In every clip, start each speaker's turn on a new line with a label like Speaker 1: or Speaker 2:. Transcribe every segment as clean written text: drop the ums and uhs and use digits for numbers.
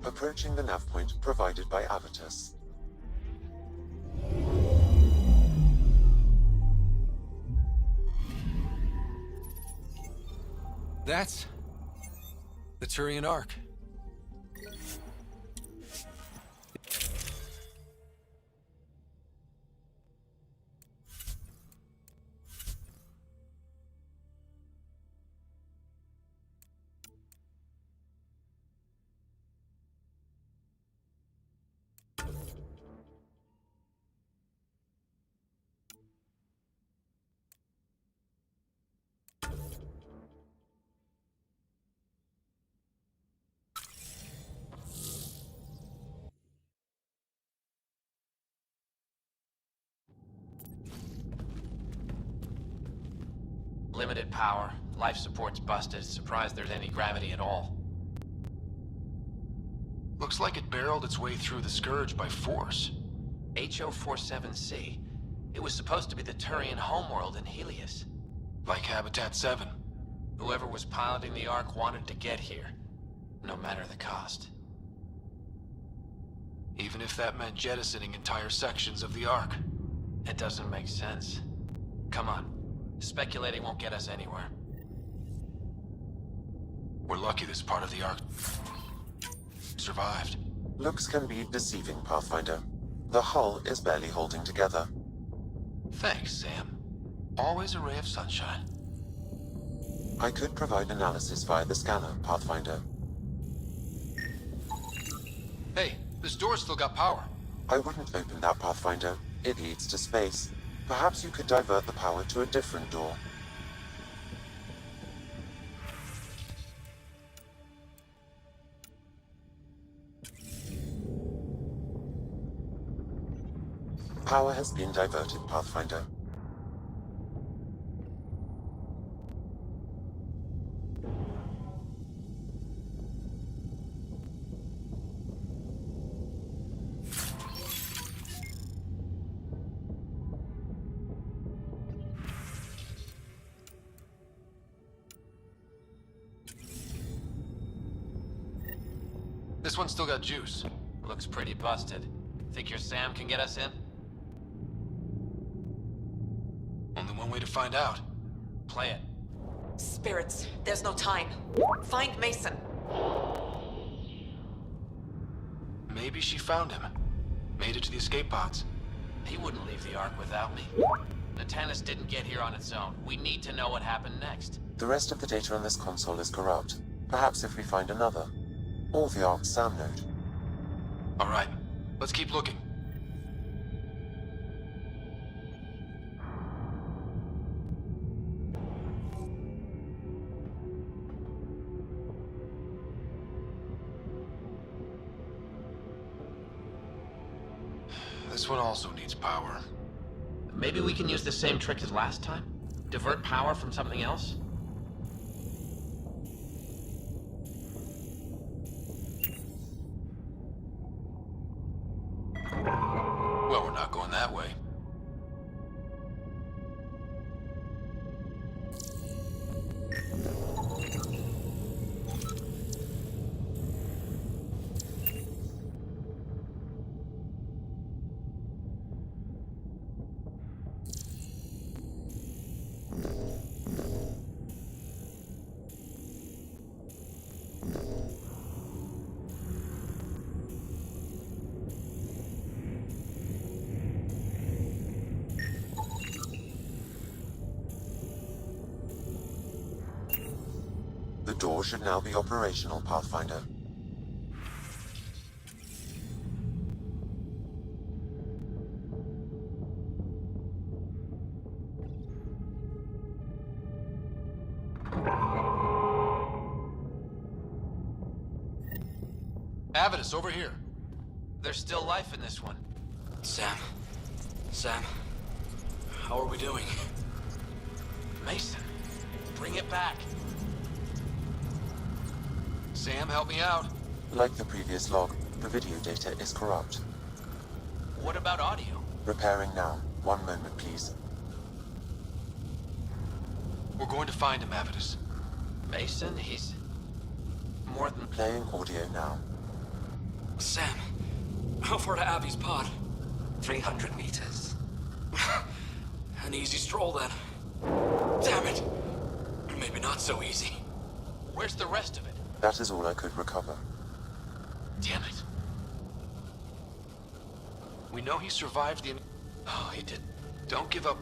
Speaker 1: Approaching the nav point provided by Avitus.
Speaker 2: That's the Turian Ark.
Speaker 3: Limited power, life support's busted, surprised there's any gravity at all.
Speaker 4: Looks like it barreled its way through the Scourge by force.
Speaker 3: HO-47C. It was supposed to be the Turian homeworld in Helios.
Speaker 4: Like Habitat 7.
Speaker 3: Whoever was piloting the Ark wanted to get here, no matter the cost.
Speaker 4: Even if that meant jettisoning entire sections of the Ark.
Speaker 3: It doesn't make sense. Come on. Speculating won't get us anywhere.
Speaker 4: We're lucky this part of the Ark survived.
Speaker 1: Looks can be deceiving, Pathfinder. The hull is barely holding together.
Speaker 4: Thanks, Sam. Always a ray of sunshine.
Speaker 1: I could provide analysis via the scanner, Pathfinder.
Speaker 4: Hey, this door's still got power.
Speaker 1: I wouldn't open that, Pathfinder. It leads to space. Perhaps you could divert the power to a different door. Power has been diverted, Pathfinder.
Speaker 4: This one's still got juice.
Speaker 3: Looks pretty busted. Think your Sam can get us in?
Speaker 4: Only one way to find out.
Speaker 3: Play it.
Speaker 5: Spirits, there's no time. Find Mason.
Speaker 4: Maybe she found him. Made it to the escape pods.
Speaker 3: He wouldn't leave the Ark without me. Natanus didn't get here on its own. We need to know what happened next.
Speaker 1: The rest of the data on this console is corrupt. Perhaps if we find another. Or the Ark's SAM node.
Speaker 4: Alright, let's keep looking. This one also needs power.
Speaker 3: Maybe we can use the same trick as last time? Divert power from something else?
Speaker 4: Well, we're not going that way.
Speaker 1: The door should now be operational, Pathfinder.
Speaker 4: Avitus, over here.
Speaker 3: There's still life in this one.
Speaker 6: Sam? How are we doing?
Speaker 3: Mason, bring it back.
Speaker 4: Sam, help me out.
Speaker 1: Like the previous log, the video data is corrupt.
Speaker 3: What about audio?
Speaker 1: Repairing now. 1 moment, please.
Speaker 4: We're going to find him, Avitus.
Speaker 3: Mason, he's more than...
Speaker 1: Playing audio now.
Speaker 6: Sam, how far to Abby's pod?
Speaker 7: 300 meters.
Speaker 6: An easy stroll then. Damn it! Maybe not so easy.
Speaker 3: Where's the rest of it?
Speaker 1: That is all I could recover.
Speaker 3: Damn it.
Speaker 4: We know he survived the...
Speaker 3: Oh, he did.
Speaker 4: Don't give up.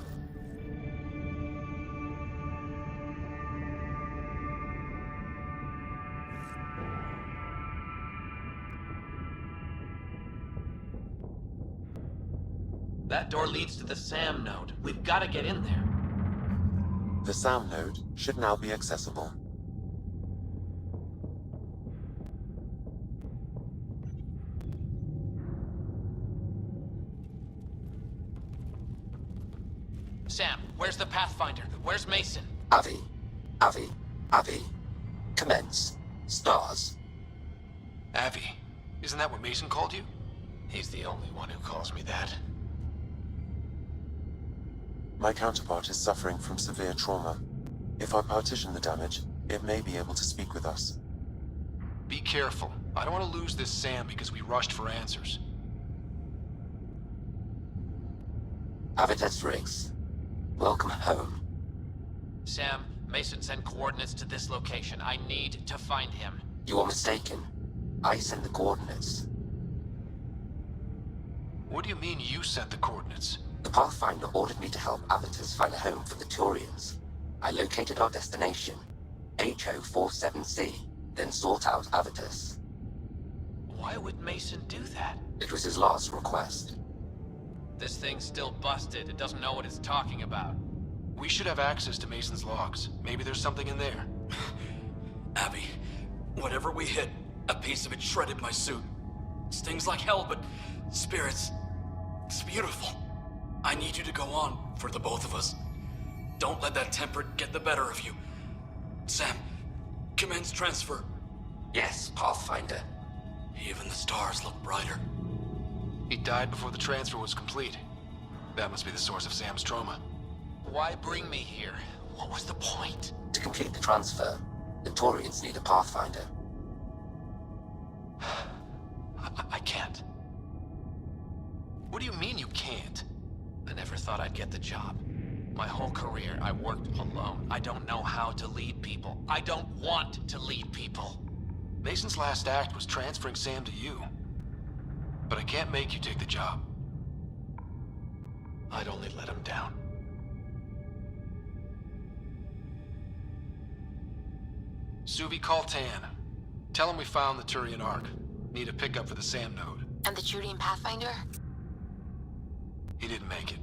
Speaker 3: That door leads to the SAM node. We've got to get in there.
Speaker 1: The SAM node should now be accessible.
Speaker 3: Sam, where's the Pathfinder? Where's Mason?
Speaker 7: Avi. Commence. Stars.
Speaker 4: Avi. Isn't that what Mason called you?
Speaker 3: He's the only one who calls me that.
Speaker 1: My counterpart is suffering from severe trauma. If I partition the damage, it may be able to speak with us.
Speaker 4: Be careful. I don't want to lose this Sam because we rushed for answers.
Speaker 7: Avitus Riggs. Welcome home.
Speaker 3: Sam, Mason sent coordinates to this location. I need to find him.
Speaker 7: You are mistaken. I sent the coordinates.
Speaker 4: What do you mean you sent the coordinates?
Speaker 7: The Pathfinder ordered me to help Avitus find a home for the Turians. I located our destination, HO47C, then sought out Avitus.
Speaker 3: Why would Mason do that?
Speaker 7: It was his last request.
Speaker 3: This thing's still busted. It doesn't know what it's talking about.
Speaker 4: We should have access to Mason's logs. Maybe there's something in there.
Speaker 6: Abby, whatever we hit, a piece of it shredded my suit. Stings like hell, but spirits, it's beautiful. I need you to go on for the both of us. Don't let that temper get the better of you. Sam, commence transfer.
Speaker 7: Yes, Pathfinder.
Speaker 6: Even the stars look brighter.
Speaker 4: He died before the transfer was complete. That must be the source of Sam's trauma.
Speaker 3: Why bring me here? What was the point?
Speaker 7: To complete the transfer, the Turians need a Pathfinder.
Speaker 3: I can't.
Speaker 4: What do you mean you can't?
Speaker 3: I never thought I'd get the job. My whole career, I worked alone. I don't know how to lead people. I don't want to lead people.
Speaker 4: Mason's last act was transferring Sam to you. But I can't make you take the job.
Speaker 3: I'd only let him down.
Speaker 4: Suvi, call Tan. Tell him we found the Turian Ark. Need a pickup for the SAM node.
Speaker 8: And the Turian Pathfinder?
Speaker 4: He didn't make it.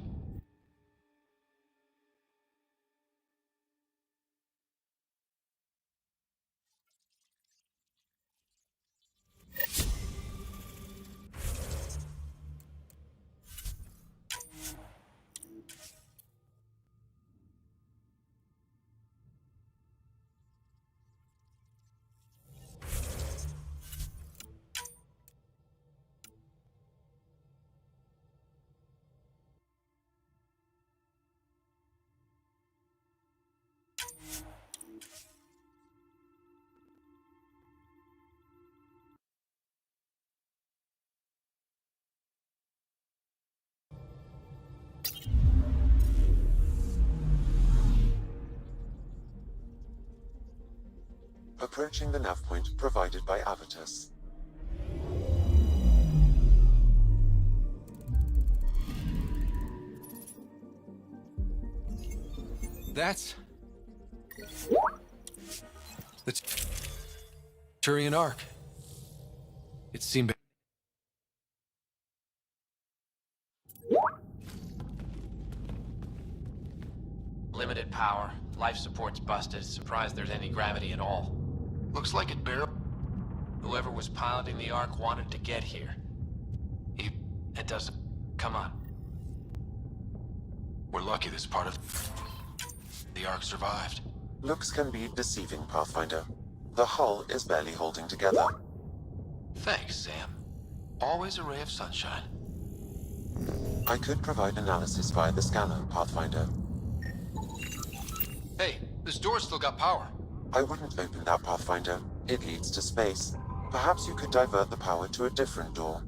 Speaker 1: Approaching the nav point provided by Avitus.
Speaker 2: That's the Turian Ark. It seemed.
Speaker 3: Limited power. Life support's busted. Surprised there's any gravity at all.
Speaker 4: Looks like it barely...
Speaker 3: Whoever was piloting the Ark wanted to get here. It doesn't... Come on.
Speaker 4: We're lucky this part of the Ark survived.
Speaker 1: Looks can be deceiving, Pathfinder. The hull is barely holding together.
Speaker 4: Thanks, Sam. Always a ray of sunshine.
Speaker 1: I could provide analysis via the scanner, Pathfinder.
Speaker 4: Hey, this door's still got power.
Speaker 1: I wouldn't open that, Pathfinder. It leads to space. Perhaps you could divert the power to a different door.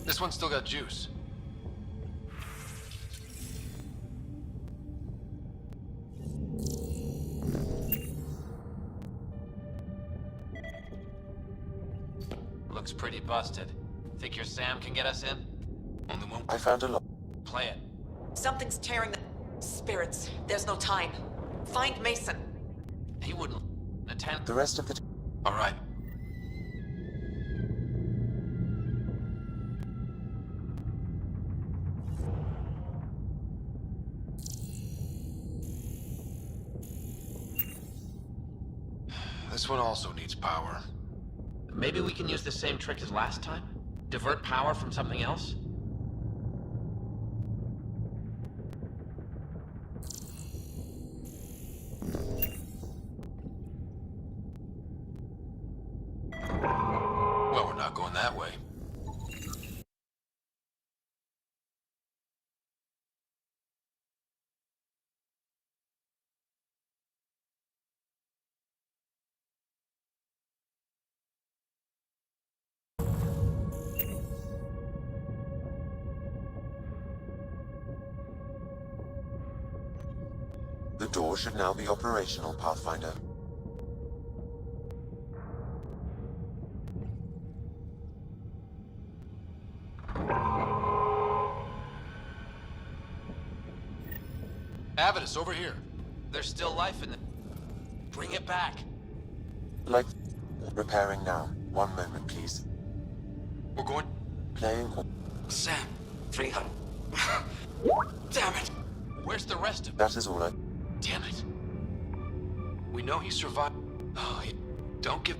Speaker 4: This one's still got juice.
Speaker 3: Looks pretty busted. Think your Sam can get us in?
Speaker 4: Only one.
Speaker 1: I found a lock.
Speaker 3: Play it.
Speaker 5: Something's tearing the... Spirits, there's no time. Find Mason.
Speaker 3: He wouldn't attend.
Speaker 1: The rest of the...
Speaker 4: All right. This one also needs power.
Speaker 3: Maybe we can use the same trick as last time? Divert power from something else?
Speaker 4: Well, we're not going that way.
Speaker 1: The door should now be operational, Pathfinder.
Speaker 4: Avidus, over here.
Speaker 3: There's still life in the... Bring it back.
Speaker 1: Like... Repairing now. One moment, please.
Speaker 4: We're going...
Speaker 1: Playing...
Speaker 6: Sam, 300. Damn it!
Speaker 3: Where's the rest of...
Speaker 1: That is all I...
Speaker 3: Damn it.
Speaker 4: We know he survived. Oh, don't give...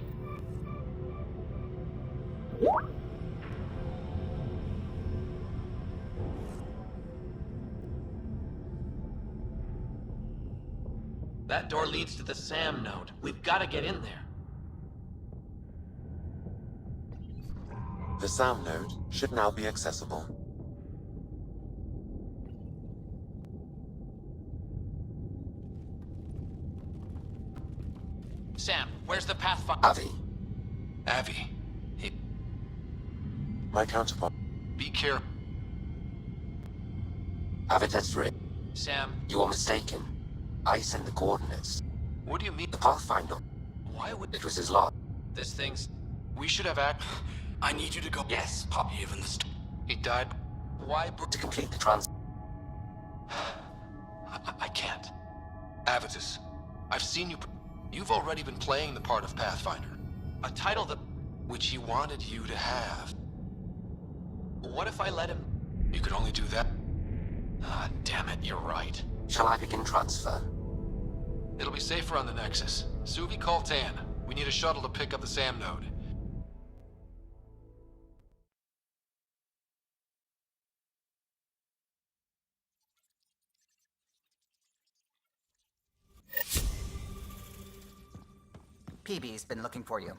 Speaker 3: That door leads to the Sam node. We've got to get in there.
Speaker 1: The SAM node should now be accessible.
Speaker 3: Sam, where's the Pathfinder?
Speaker 7: Avi,
Speaker 4: Avi, hey,
Speaker 1: My counterpart.
Speaker 4: be careful.
Speaker 7: Avitus 3.
Speaker 3: Sam,
Speaker 7: You are mistaken. I sent the coordinates.
Speaker 4: What do you mean?
Speaker 7: The Pathfinder.
Speaker 3: why would...
Speaker 7: It was his lot.
Speaker 3: This thing's...
Speaker 4: We should have act...
Speaker 6: I need you to go.
Speaker 7: Yes, Pop.
Speaker 6: Even the
Speaker 4: He died.
Speaker 3: Why...
Speaker 7: To complete the trans...
Speaker 3: I can't.
Speaker 4: Avitus, I've seen you... You've already been playing the part of Pathfinder,
Speaker 3: A title that...
Speaker 4: which he wanted you to have.
Speaker 3: What if I let him...
Speaker 4: You could only do that.
Speaker 3: Ah, damn it, you're right.
Speaker 7: Shall I begin transfer?
Speaker 4: It'll be safer on the Nexus. Suvi, call Tan. We need a shuttle to pick up the SAM node.
Speaker 8: PB's been looking for you.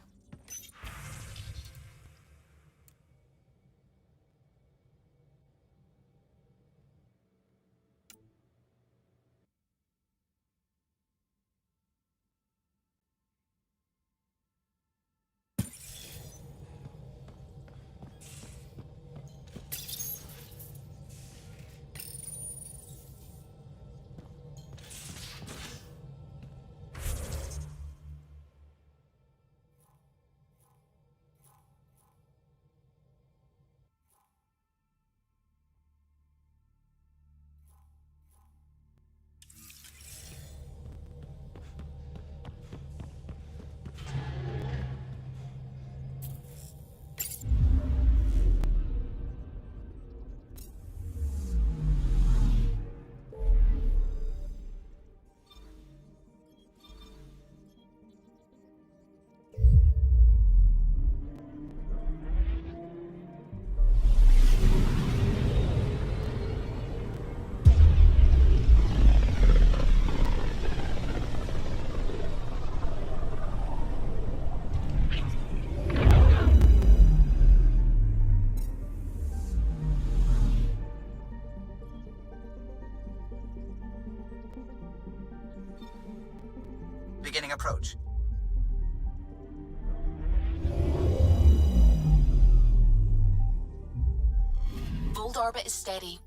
Speaker 9: orbit is steady.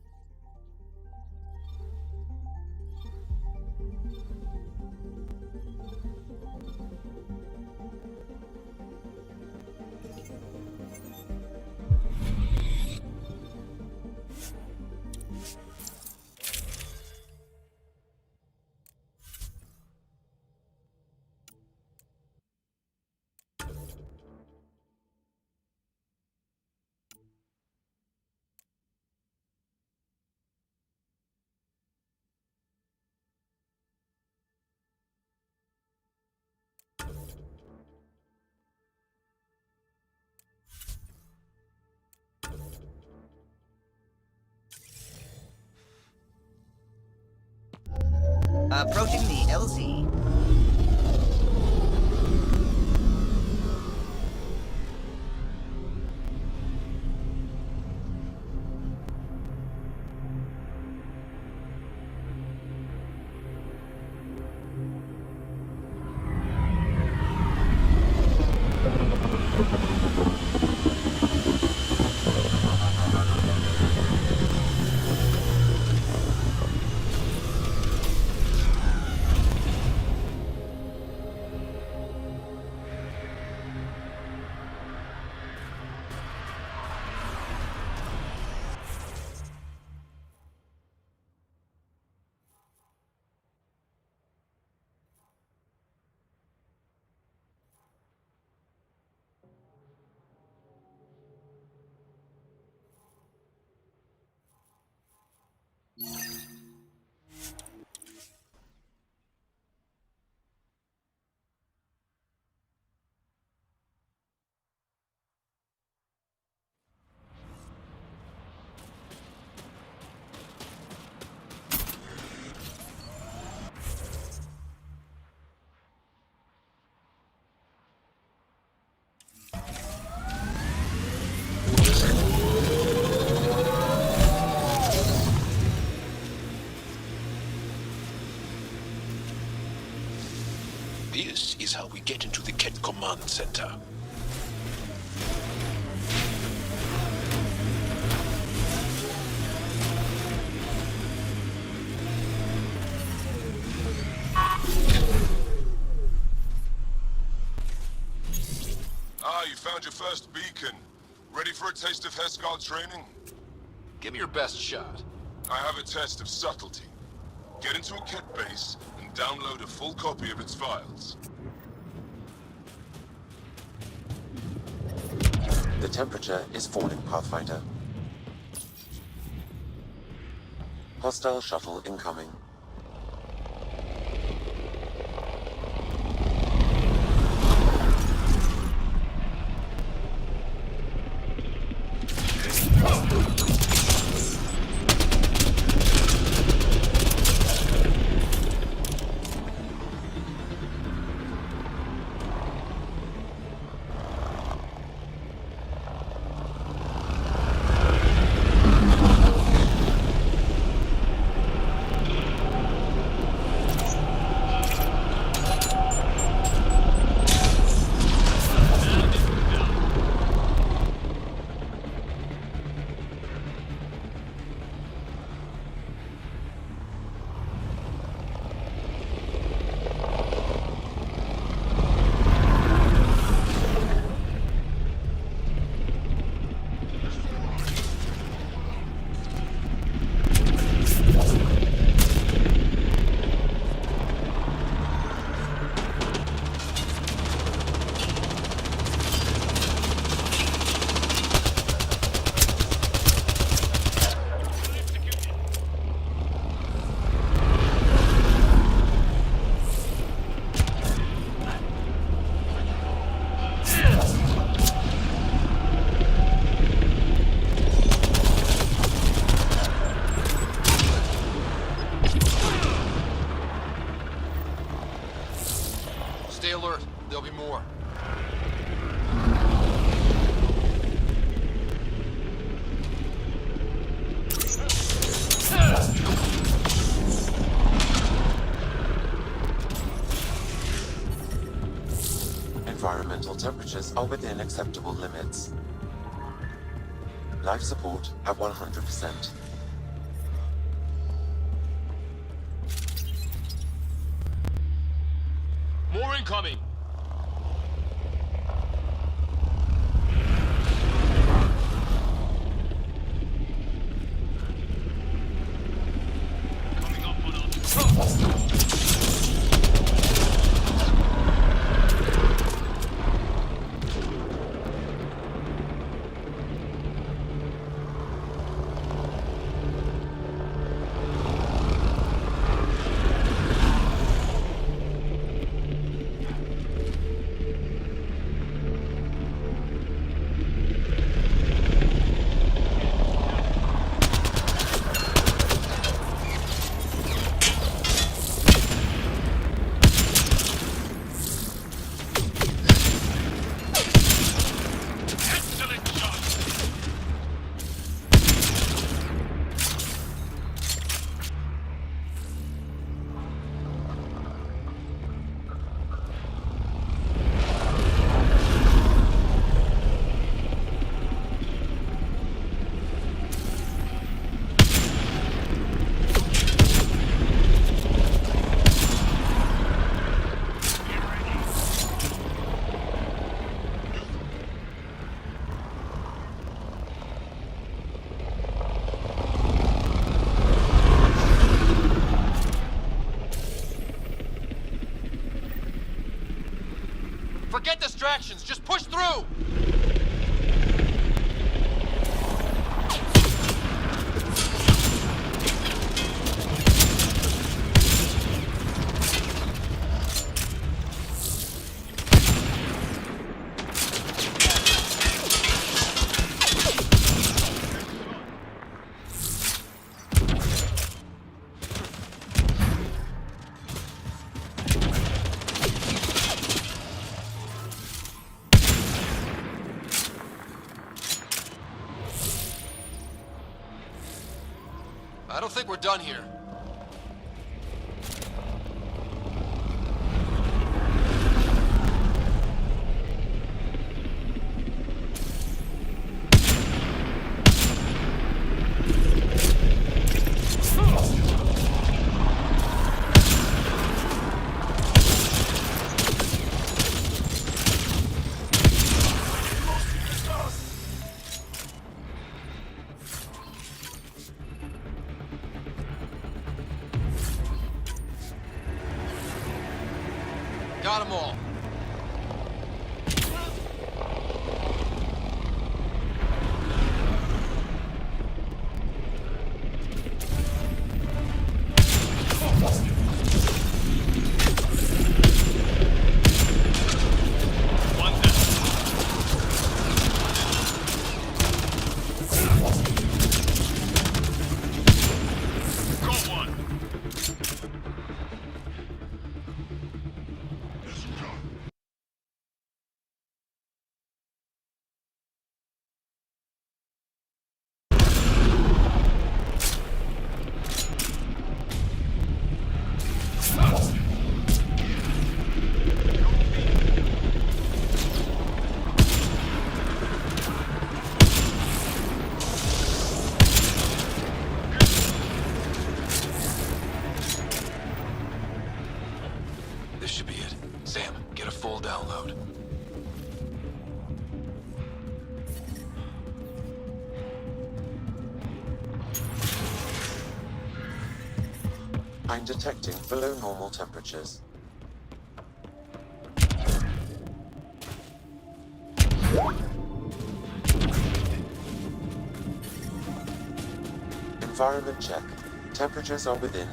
Speaker 8: Approaching the LZ.
Speaker 10: This is how we get into the Ket Command Center.
Speaker 11: You found your first beacon. Ready for a taste of Hescal training?
Speaker 4: Give me your best shot.
Speaker 11: I have a test of subtlety. Get into a Ket base and download a full copy of its files.
Speaker 1: The temperature is falling, Pathfinder. Hostile shuttle incoming.
Speaker 4: Stay alert. There'll be more.
Speaker 1: Environmental temperatures are within acceptable limits. Life support at 100%.
Speaker 11: More incoming!
Speaker 3: Forget distractions, just push through!
Speaker 4: I don't think we're done here. Got them all. This should be it. Sam, get a full download.
Speaker 1: I'm detecting below normal temperatures. Environment check. Temperatures are within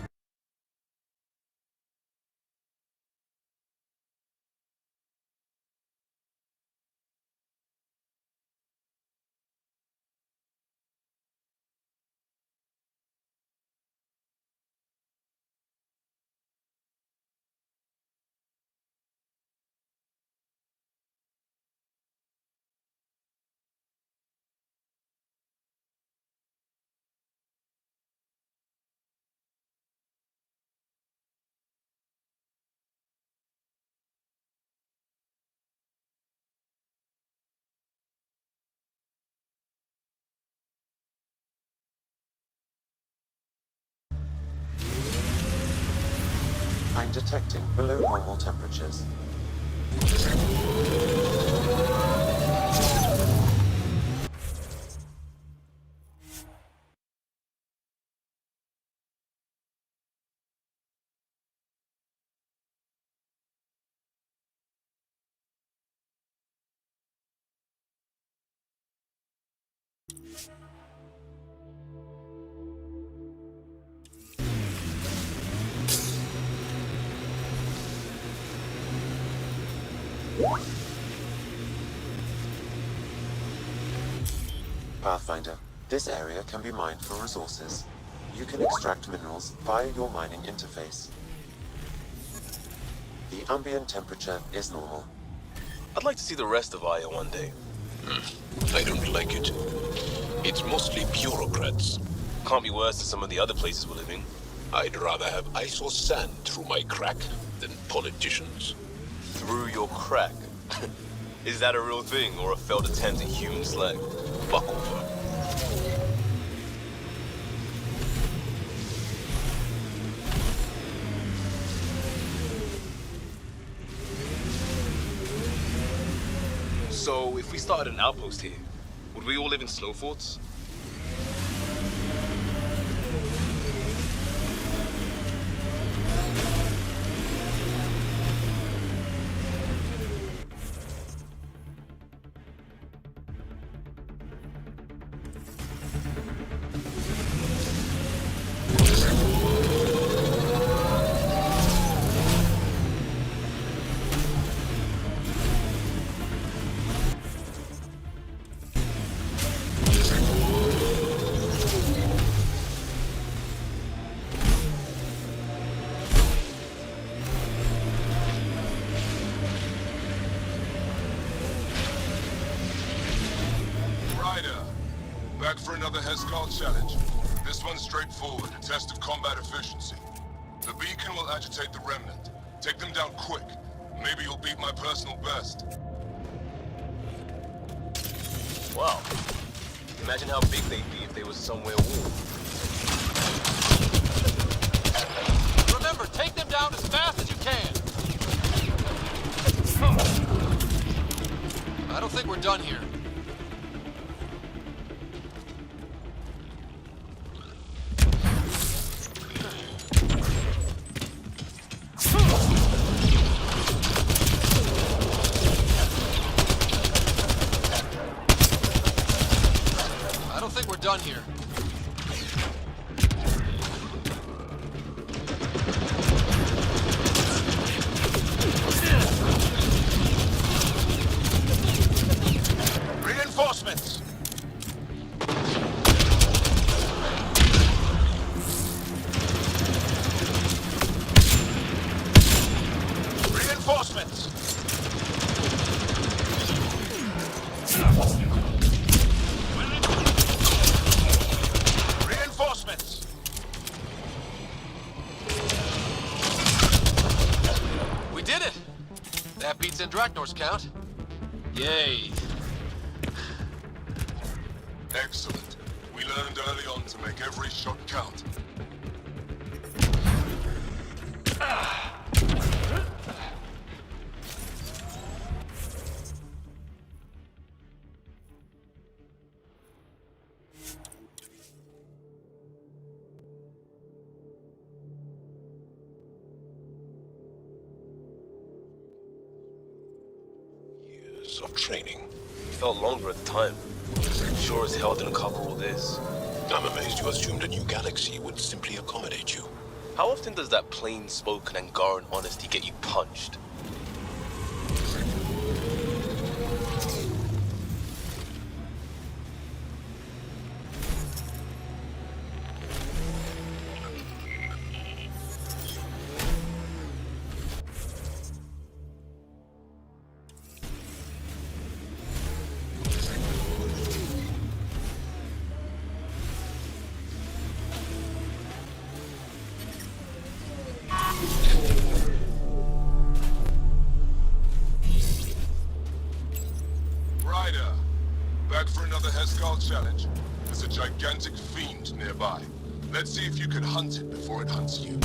Speaker 1: detecting below normal temperatures. Pathfinder, this area can be mined for resources. You can extract minerals via your mining interface. The ambient temperature is normal.
Speaker 10: I'd like to see the rest of Aya one day. I don't like it. It's mostly bureaucrats. Can't be worse than some of the other places we're living. I'd rather have ice or sand through my crack than politicians. Through your crack? Is that a real thing or a failed attempt at human slang? Fuck over. So, if we started an outpost here, would we all live in snow forts?
Speaker 11: Back for another Heskal challenge. This one's straightforward, a test of combat efficiency. The beacon will agitate the remnant. Take them down quick. Maybe you'll beat my personal best.
Speaker 10: Wow. Imagine how big they'd be if they were somewhere warm.
Speaker 4: Remember, take them down as fast as you can. I don't think we're done here. Done here.
Speaker 11: Reinforcements. Reinforcements.
Speaker 4: We did it! That beats Andraknor's count. Yay.
Speaker 11: Excellent. We learned early on to make every shot count.
Speaker 10: Of training. It felt longer at the time. Sure as hell didn't cover all this. I'm amazed you assumed a new galaxy would simply accommodate you. How often does that plain-spoken Angaran honesty get you punched?
Speaker 11: Back for another Heskal challenge. There's a gigantic fiend nearby. Let's see if you can hunt it before it hunts you.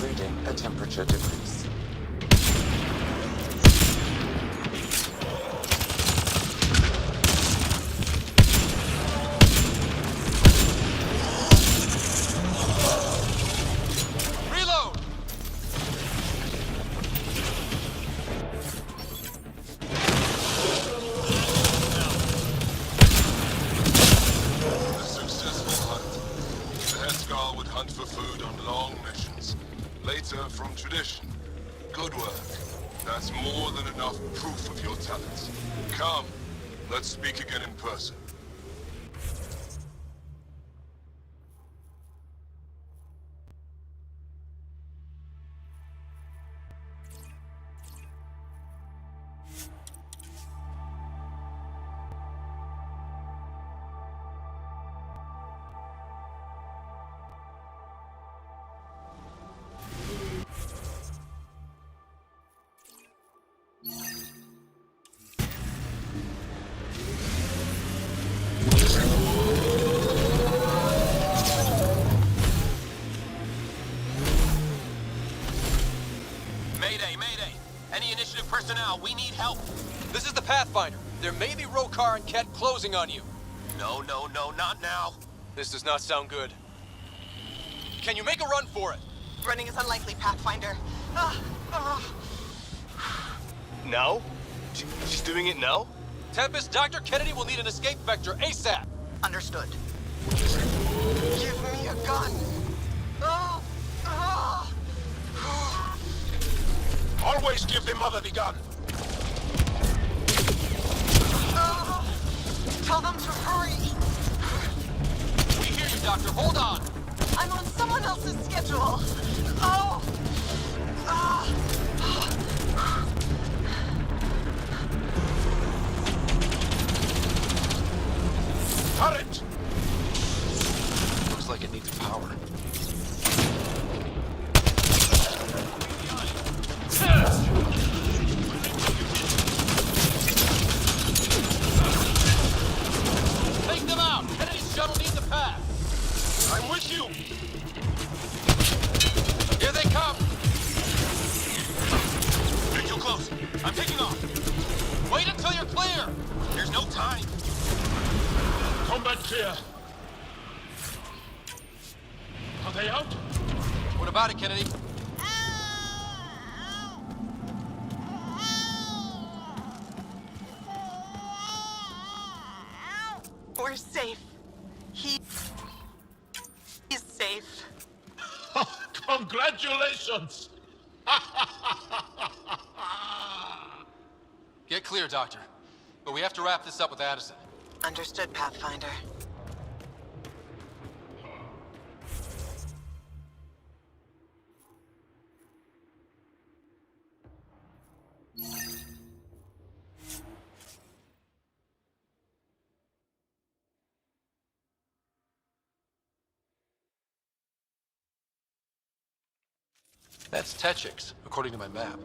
Speaker 1: including a temperature decrease.
Speaker 2: Reload!
Speaker 11: A successful hunt. The Heskar would hunt for food on long missions. Later, from tradition. Good work. That's more than enough proof of your talents. Come, let's speak again in person.
Speaker 3: Mayday, mayday! Any initiative personnel, we need help!
Speaker 2: This is the Pathfinder. There may be Rokar and Ket closing on you.
Speaker 3: No, not now!
Speaker 2: This does not sound good. Can you make a run for it?
Speaker 5: Running is unlikely, Pathfinder.
Speaker 10: Now? She's doing it now?
Speaker 2: Tempest, Dr. Kennedy will need an escape vector ASAP.
Speaker 5: Understood. Give me a gun.
Speaker 11: Always give the mother the gun.
Speaker 5: Tell them to hurry.
Speaker 2: We hear you, Doctor. Hold on.
Speaker 5: I'm on someone else's schedule.
Speaker 11: Turret!
Speaker 2: Looks like it needs power. Take them out! Kennedy's shuttle needs a pass!
Speaker 11: I'm with you!
Speaker 2: Here they come!
Speaker 3: You're too close! I'm taking off!
Speaker 2: Wait until you're clear!
Speaker 3: There's no time!
Speaker 11: Combat clear. Are they out?
Speaker 2: What about it, Kennedy?
Speaker 5: We're safe. He's safe.
Speaker 11: Congratulations!
Speaker 2: Get clear, Doctor. But we have to wrap this up with Addison.
Speaker 5: Understood, Pathfinder.
Speaker 2: That's Techix, according to my map.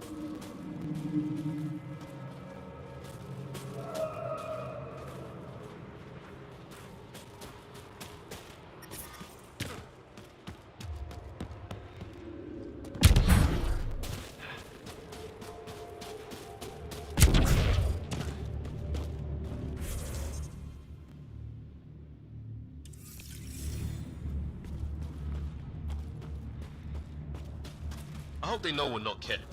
Speaker 11: I hope they know we're not kidding.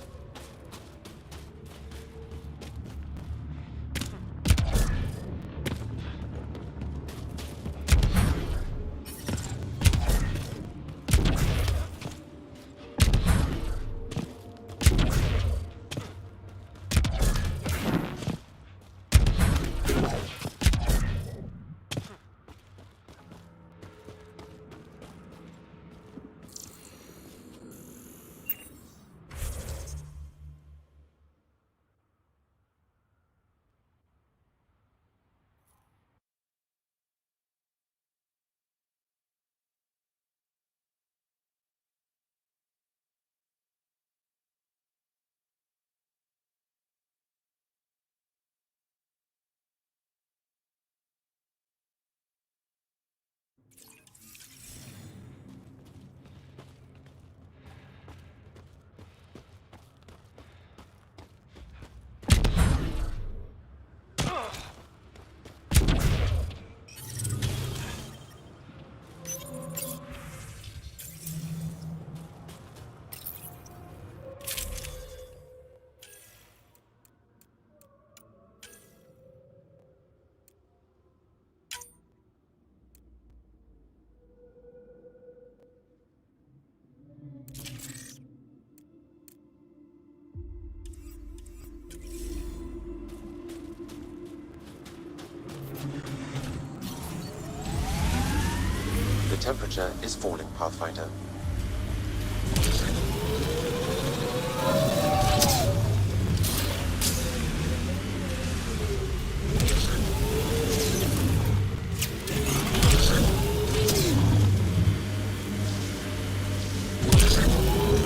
Speaker 1: temperature is falling, Pathfinder.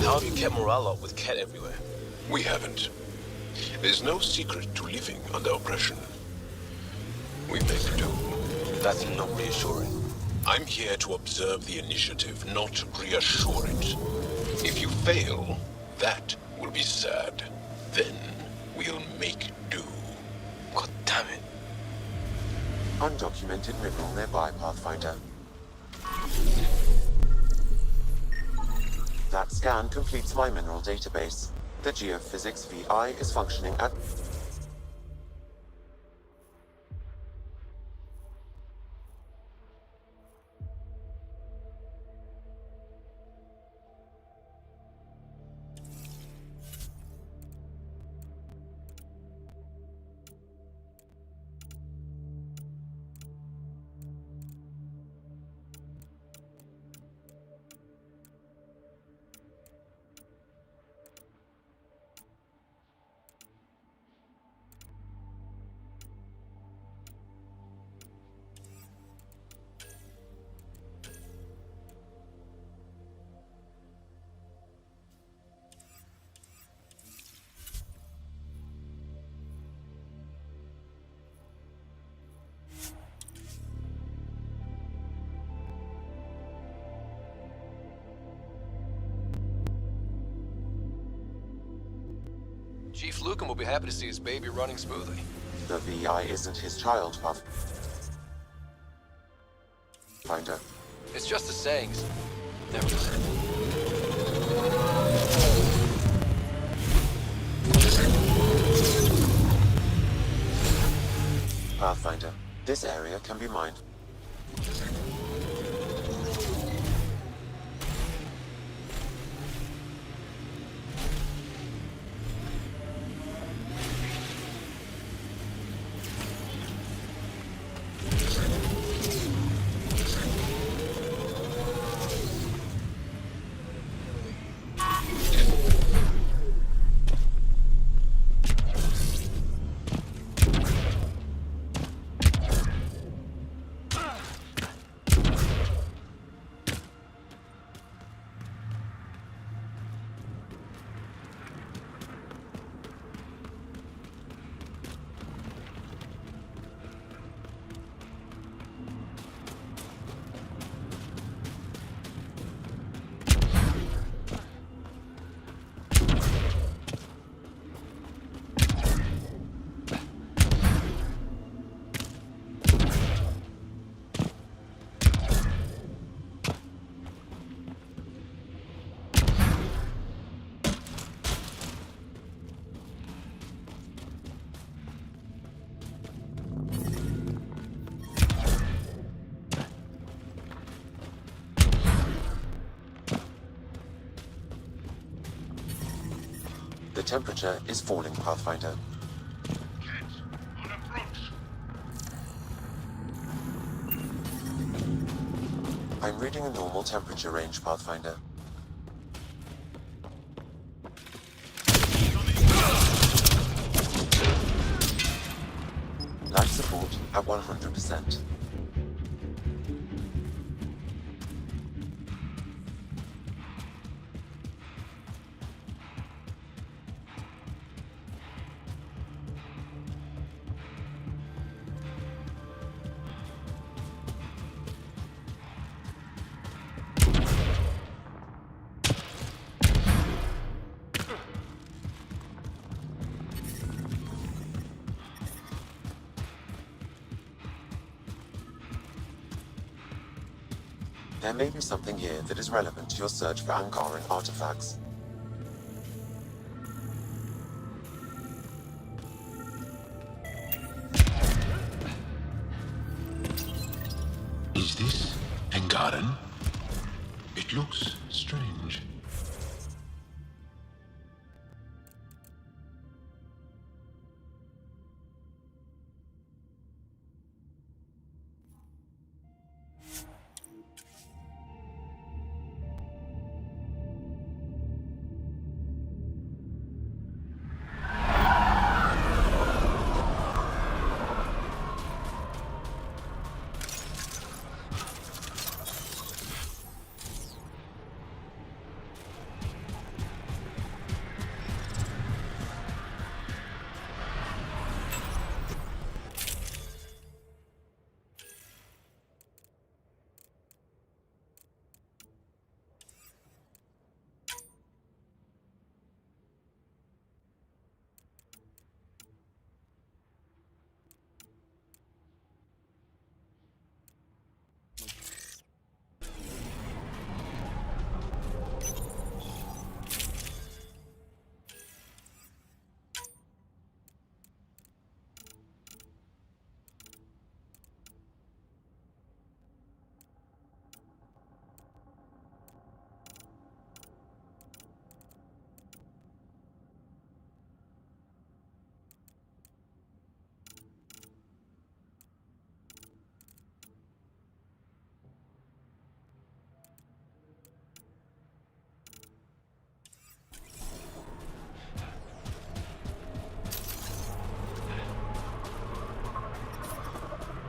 Speaker 10: How have you kept morale up with Ket everywhere?
Speaker 11: We haven't. There's no secret to living under oppression. We make do.
Speaker 10: That's not reassuring.
Speaker 11: I'm here to observe the initiative, not reassure it. If you fail, that will be sad. Then we'll make do.
Speaker 10: God damn it.
Speaker 1: Undocumented mineral nearby, Pathfinder. That scan completes my mineral database. The geophysics VI is functioning at...
Speaker 4: Chief Lucan will be happy to see his baby running smoothly.
Speaker 1: The VI isn't his child, Pathfinder.
Speaker 4: It's just the sayings. Never mind.
Speaker 1: Pathfinder, this area can be mined. The temperature is falling, Pathfinder.
Speaker 11: On approach.
Speaker 1: I'm reading a normal temperature range, Pathfinder. Life support at 100%. There may be something here that is relevant to your search for Angaran artifacts.
Speaker 11: Is this Angaran? It looks strange.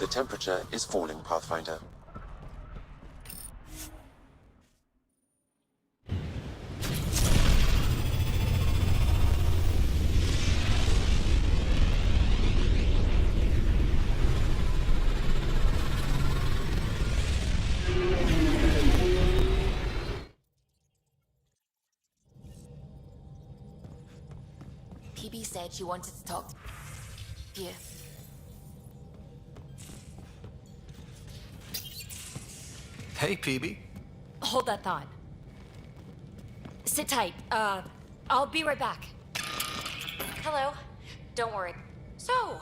Speaker 1: The temperature is falling, Pathfinder.
Speaker 9: PB said she wanted to talk to you.
Speaker 4: Hey, PB.
Speaker 9: Hold that thought. Sit tight. I'll be right back. Hello. Don't worry. So,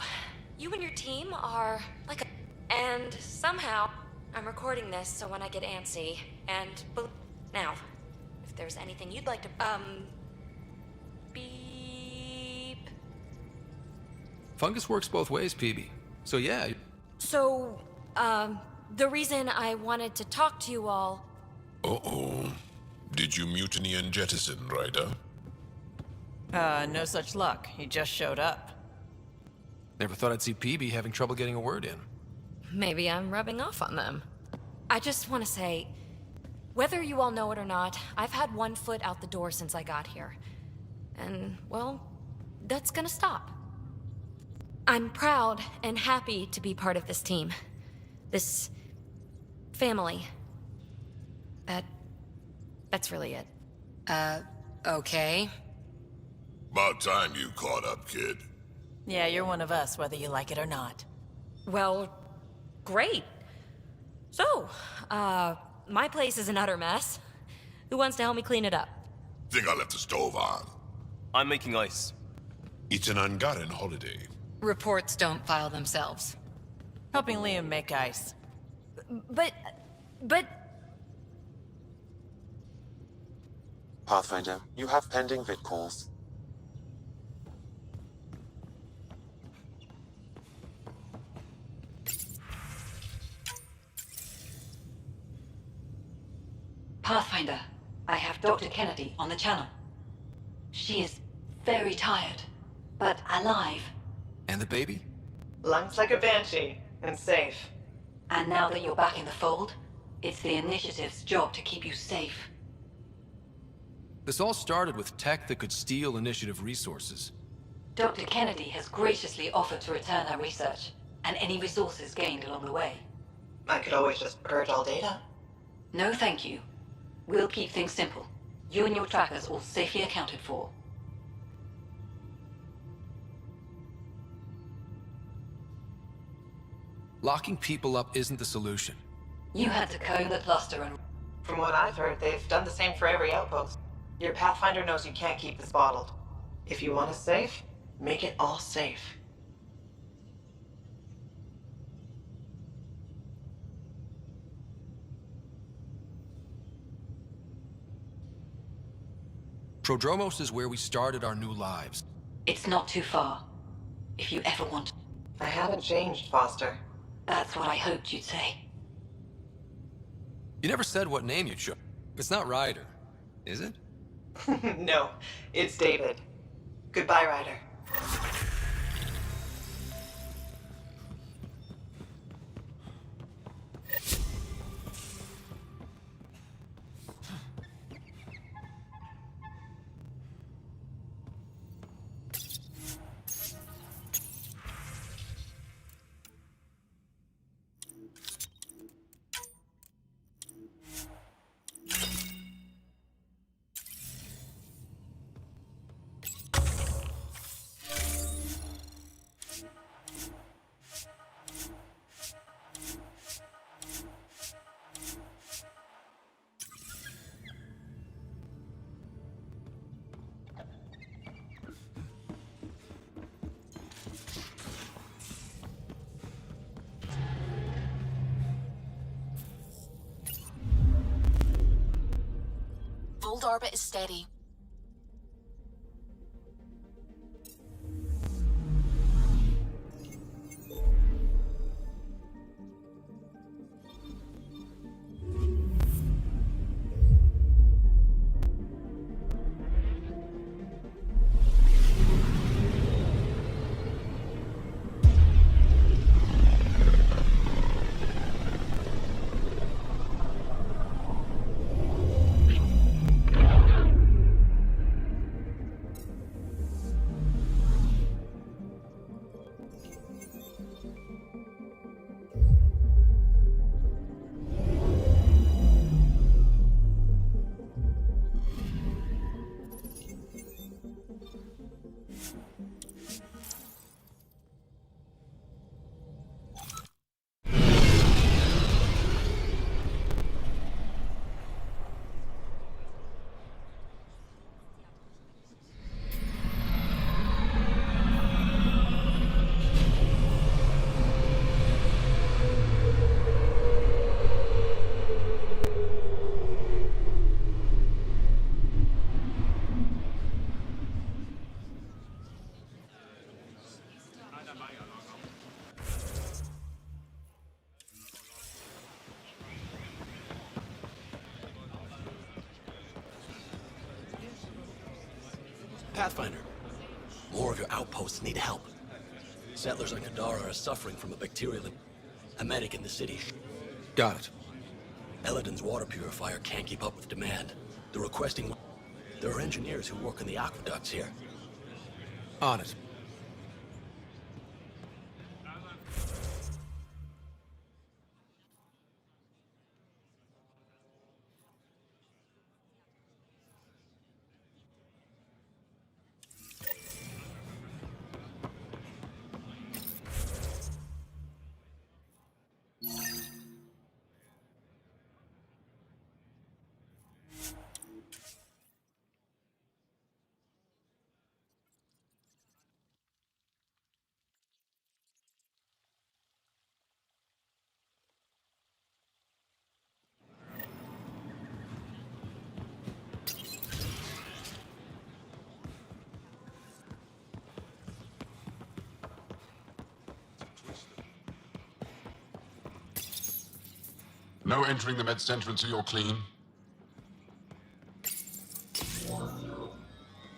Speaker 9: you and your team are like a... And somehow, I'm recording this so when I get antsy, and... Now, if there's anything you'd like to... Beep...
Speaker 4: Fungus works both ways, PB. So yeah.
Speaker 9: So, the reason I wanted to talk to you all...
Speaker 11: Uh-oh. Did you mutiny and jettison, Ryder?
Speaker 12: No such luck. He just showed up.
Speaker 4: Never thought I'd see PB having trouble getting a word in.
Speaker 9: Maybe I'm rubbing off on them. I just want to say, whether you all know it or not, I've had one foot out the door since I got here. And, well, that's gonna stop. I'm proud and happy to be part of this team. This... family. That's really it.
Speaker 5: Okay.
Speaker 11: About time you caught up, kid.
Speaker 12: Yeah, you're one of us, whether you like it or not.
Speaker 9: Well, great. So, my place is an utter mess. Who wants to help me clean it up?
Speaker 11: Think I left the stove on.
Speaker 10: I'm making ice.
Speaker 11: It's an ungotten holiday.
Speaker 5: Reports don't file themselves.
Speaker 12: Helping Liam make ice.
Speaker 9: But...
Speaker 1: Pathfinder, you have pending vid calls.
Speaker 5: Pathfinder, I have Dr. Kennedy on the channel. She is very tired, but alive.
Speaker 4: And the baby?
Speaker 12: Lungs like a banshee, and safe.
Speaker 5: And now that you're back in the fold, it's the Initiative's job to keep you safe.
Speaker 4: This all started with tech that could steal Initiative resources.
Speaker 5: Dr. Kennedy has graciously offered to return her research, and any resources gained along the way.
Speaker 12: I could always just purge all data.
Speaker 5: No thank you. We'll keep things simple. You and your trackers all safely accounted for.
Speaker 4: Locking people up isn't the solution.
Speaker 5: You had to comb the cluster and...
Speaker 12: From what I've heard, they've done the same for every outpost. Your Pathfinder knows you can't keep this bottled. If you want us safe, make it all safe.
Speaker 4: Prodromos is where we started our new lives.
Speaker 5: It's not too far. If you ever want...
Speaker 12: I haven't changed, Foster.
Speaker 5: That's what I hoped you'd say.
Speaker 4: You never said what name you chose. It's not Ryder, is it?
Speaker 12: No, it's David. Goodbye, Ryder.
Speaker 9: Fold orbit is steady.
Speaker 6: Pathfinder, more of your outposts need help. Settlers on Kadara are suffering from a bacterial emetic in the city.
Speaker 4: Got it.
Speaker 6: Eladin's water purifier can't keep up with demand. They're requesting... There are engineers who work in the aqueducts here.
Speaker 4: On it.
Speaker 11: No entering the med center until you're clean.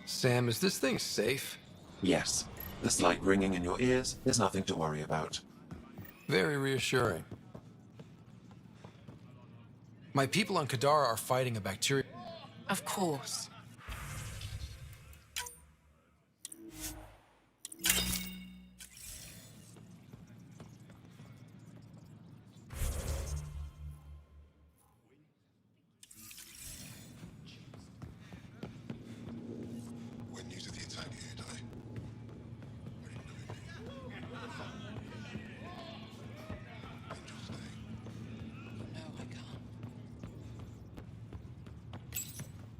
Speaker 4: Sam, is this thing safe?
Speaker 1: Yes. The slight ringing in your ears is nothing to worry about.
Speaker 4: Very reassuring. My people on Kadara are fighting a bacteria.
Speaker 12: Of course.
Speaker 11: We're new to the attack here, Di.
Speaker 12: No, I can't.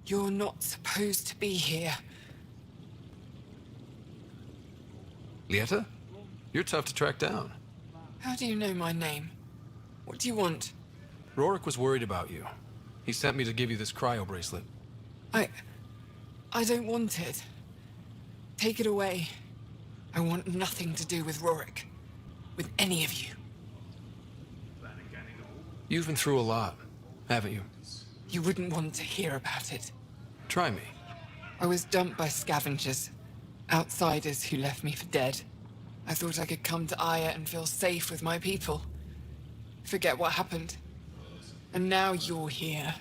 Speaker 12: You're not supposed to be here.
Speaker 4: Lieta? You're tough to track down.
Speaker 12: How do you know my name? What do you want?
Speaker 4: Rorik was worried about you. He sent me to give you this cryo bracelet.
Speaker 12: I don't want it. Take it away. I want nothing to do with Rorik. With any of you.
Speaker 4: You've been through a lot, haven't you?
Speaker 12: You wouldn't want to hear about it.
Speaker 4: Try me.
Speaker 12: I was dumped by scavengers. Outsiders who left me for dead. I thought I could come to Aya and feel safe with my people. Forget what happened. And now you're here.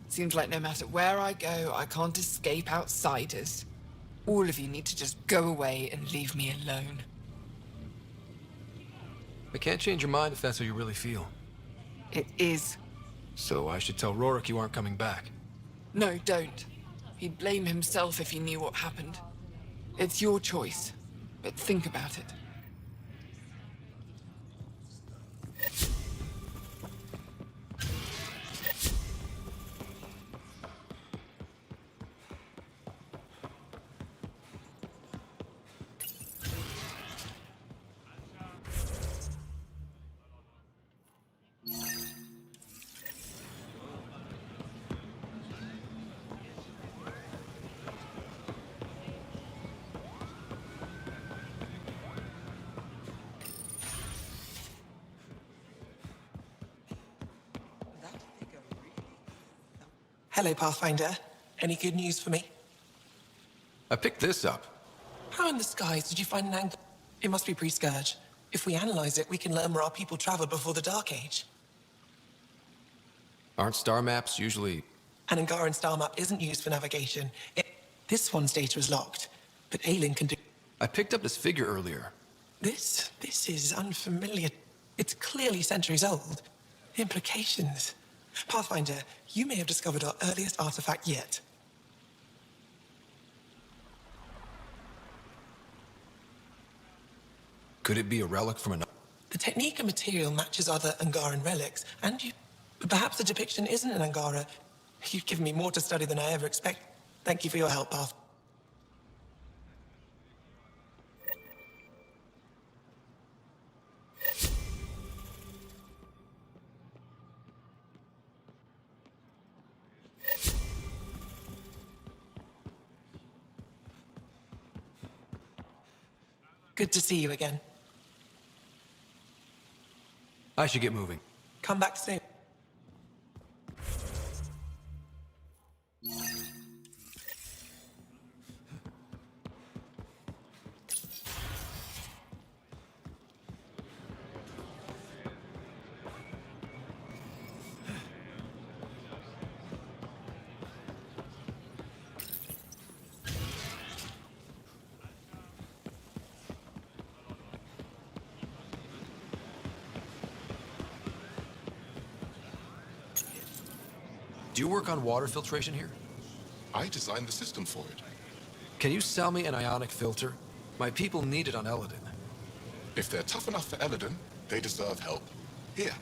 Speaker 12: Seems like no matter where I go, I can't escape outsiders. All of you need to just go away and leave me alone.
Speaker 4: I can't change your mind if that's how you really feel.
Speaker 12: It is.
Speaker 4: So I should tell Rorik you aren't coming back.
Speaker 12: No, don't. He'd blame himself if he knew what happened. It's your choice, but think about it.
Speaker 13: Hello, Pathfinder. Any good news for me?
Speaker 4: I picked this up.
Speaker 13: How in the skies did you find an angle? It must be pre-Scourge. If we analyze it, we can learn where our people traveled before the Dark Age.
Speaker 4: Aren't star maps usually...
Speaker 13: An Angaran star map isn't used for navigation. This one's data is locked, but Aelin can do...
Speaker 4: I picked up this figure earlier.
Speaker 13: This is unfamiliar. It's clearly centuries old. The implications... Pathfinder, you may have discovered our earliest artifact yet.
Speaker 4: Could it be a relic from another?
Speaker 13: The technique and material matches other Angaran relics, and perhaps the depiction isn't an Angara. You've given me more to study than I ever expected. Thank you for your help, Path. Good to see you again.
Speaker 4: I should get moving.
Speaker 13: Come back soon.
Speaker 4: Do you work on water filtration here?
Speaker 11: I designed the system for it.
Speaker 4: Can you sell me an ionic filter? My people need it on Eladin.
Speaker 11: If they're tough enough for Eladin, they deserve help. Here.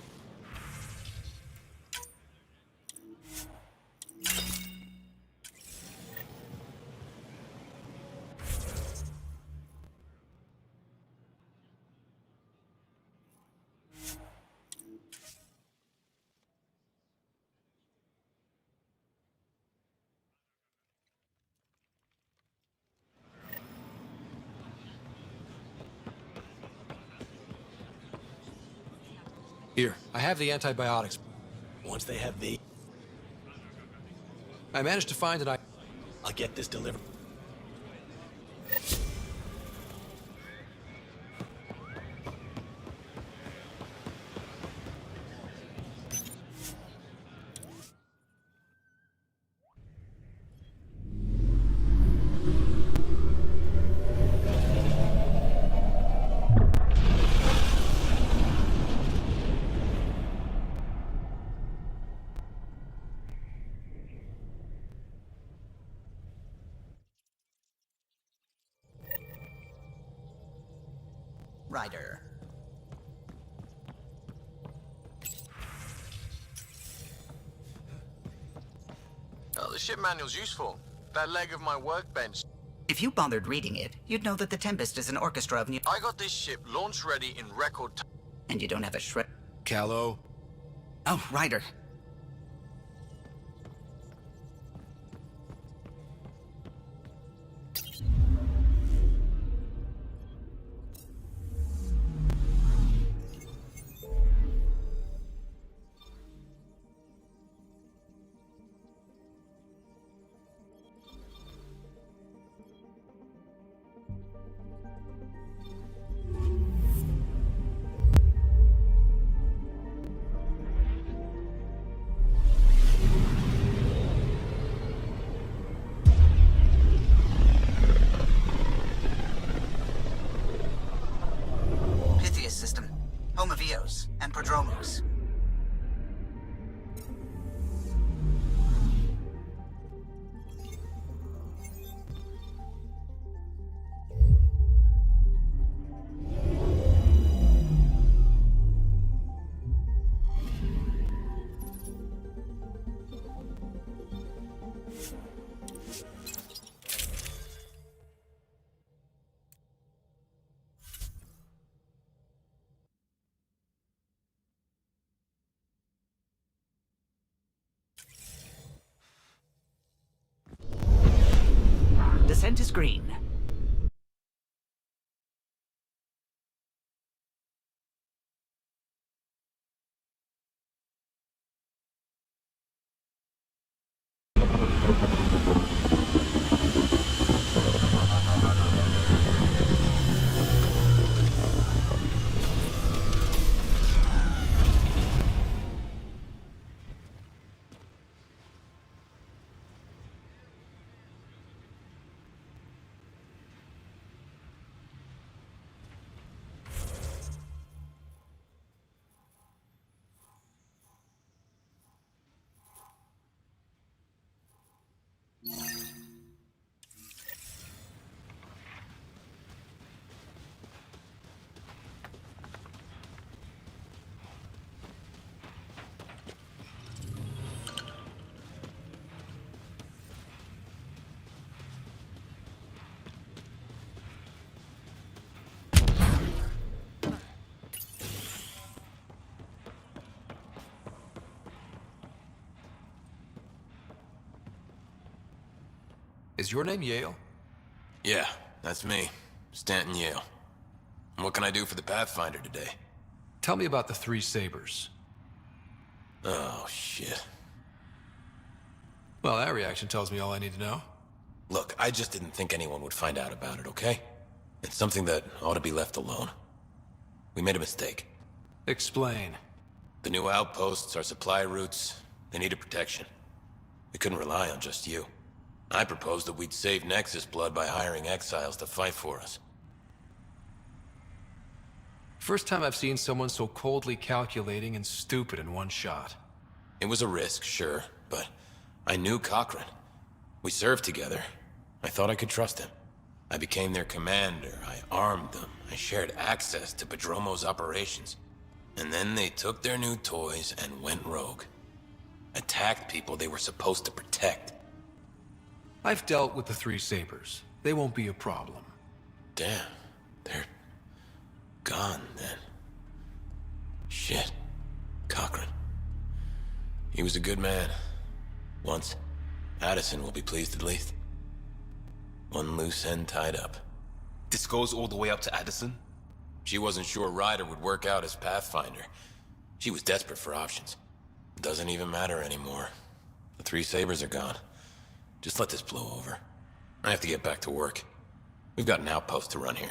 Speaker 4: Here, I have the antibiotics.
Speaker 6: Once they have the...
Speaker 4: I managed to find an
Speaker 6: I'll get this delivered.
Speaker 8: Ryder.
Speaker 14: Oh, the ship manual's useful. That leg of my workbench.
Speaker 8: If you bothered reading it, you'd know that the Tempest is an orchestra of new...
Speaker 14: I got this ship launch ready in record time.
Speaker 8: And you don't have a shred...
Speaker 4: Callow.
Speaker 8: Oh, Ryder. System, home of Eos and Prodromos. Descent is green.
Speaker 4: Is your name Yale?
Speaker 10: Yeah, that's me. Stanton Yale. And what can I do for the Pathfinder today?
Speaker 4: Tell me about the 3 sabers.
Speaker 10: Oh, shit.
Speaker 4: Well, that reaction tells me all I need to know.
Speaker 10: Look, I just didn't think anyone would find out about it, okay? It's something that ought to be left alone. We made a mistake.
Speaker 4: Explain.
Speaker 10: The new outposts, our supply routes, they needed protection. We couldn't rely on just you. I proposed that we'd save Nexus blood by hiring exiles to fight for us.
Speaker 4: First time I've seen someone so coldly calculating and stupid in one shot.
Speaker 10: It was a risk, sure, but
Speaker 15: I knew Cochrane. We served together. I thought I could trust him. I became their commander. I armed them. I shared access to Padromo's operations. And then they took their new toys and went rogue. Attacked people they were supposed to protect.
Speaker 4: I've dealt with the Three Sabers. They won't be a problem.
Speaker 15: Damn. They're gone then. Shit. Cochrane. He was a good man. Once. Addison will be pleased at least. One loose end tied up.
Speaker 10: This goes all the way up to Addison?
Speaker 15: She wasn't sure Ryder would work out as Pathfinder. She was desperate for options. Doesn't even matter anymore. The Three Sabers are gone. Just let this blow over. I have to get back to work. We've got an outpost to run here.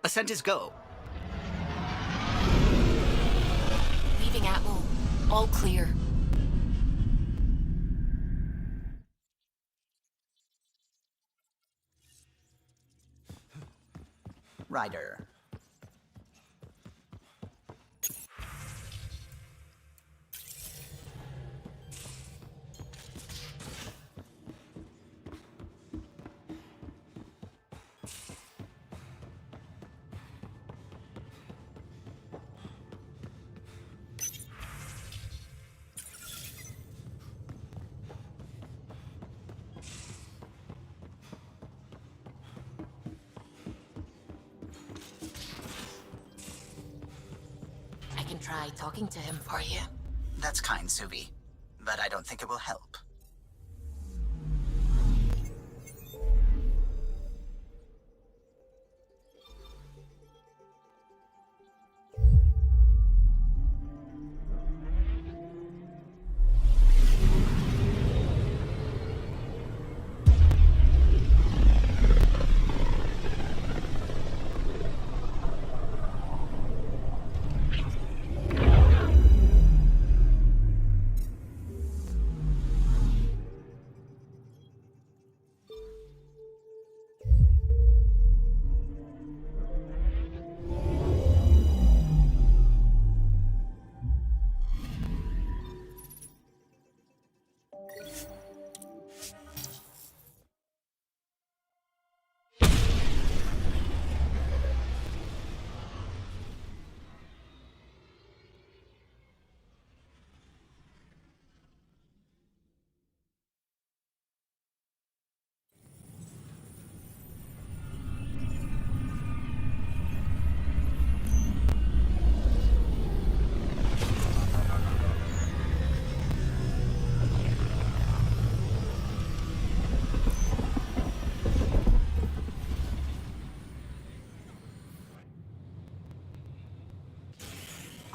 Speaker 8: Ascent is go.
Speaker 9: Leaving Atwell. All clear.
Speaker 8: Ryder.
Speaker 9: I can try talking to him for you.
Speaker 8: That's kind, Suvi. But I don't think it will help.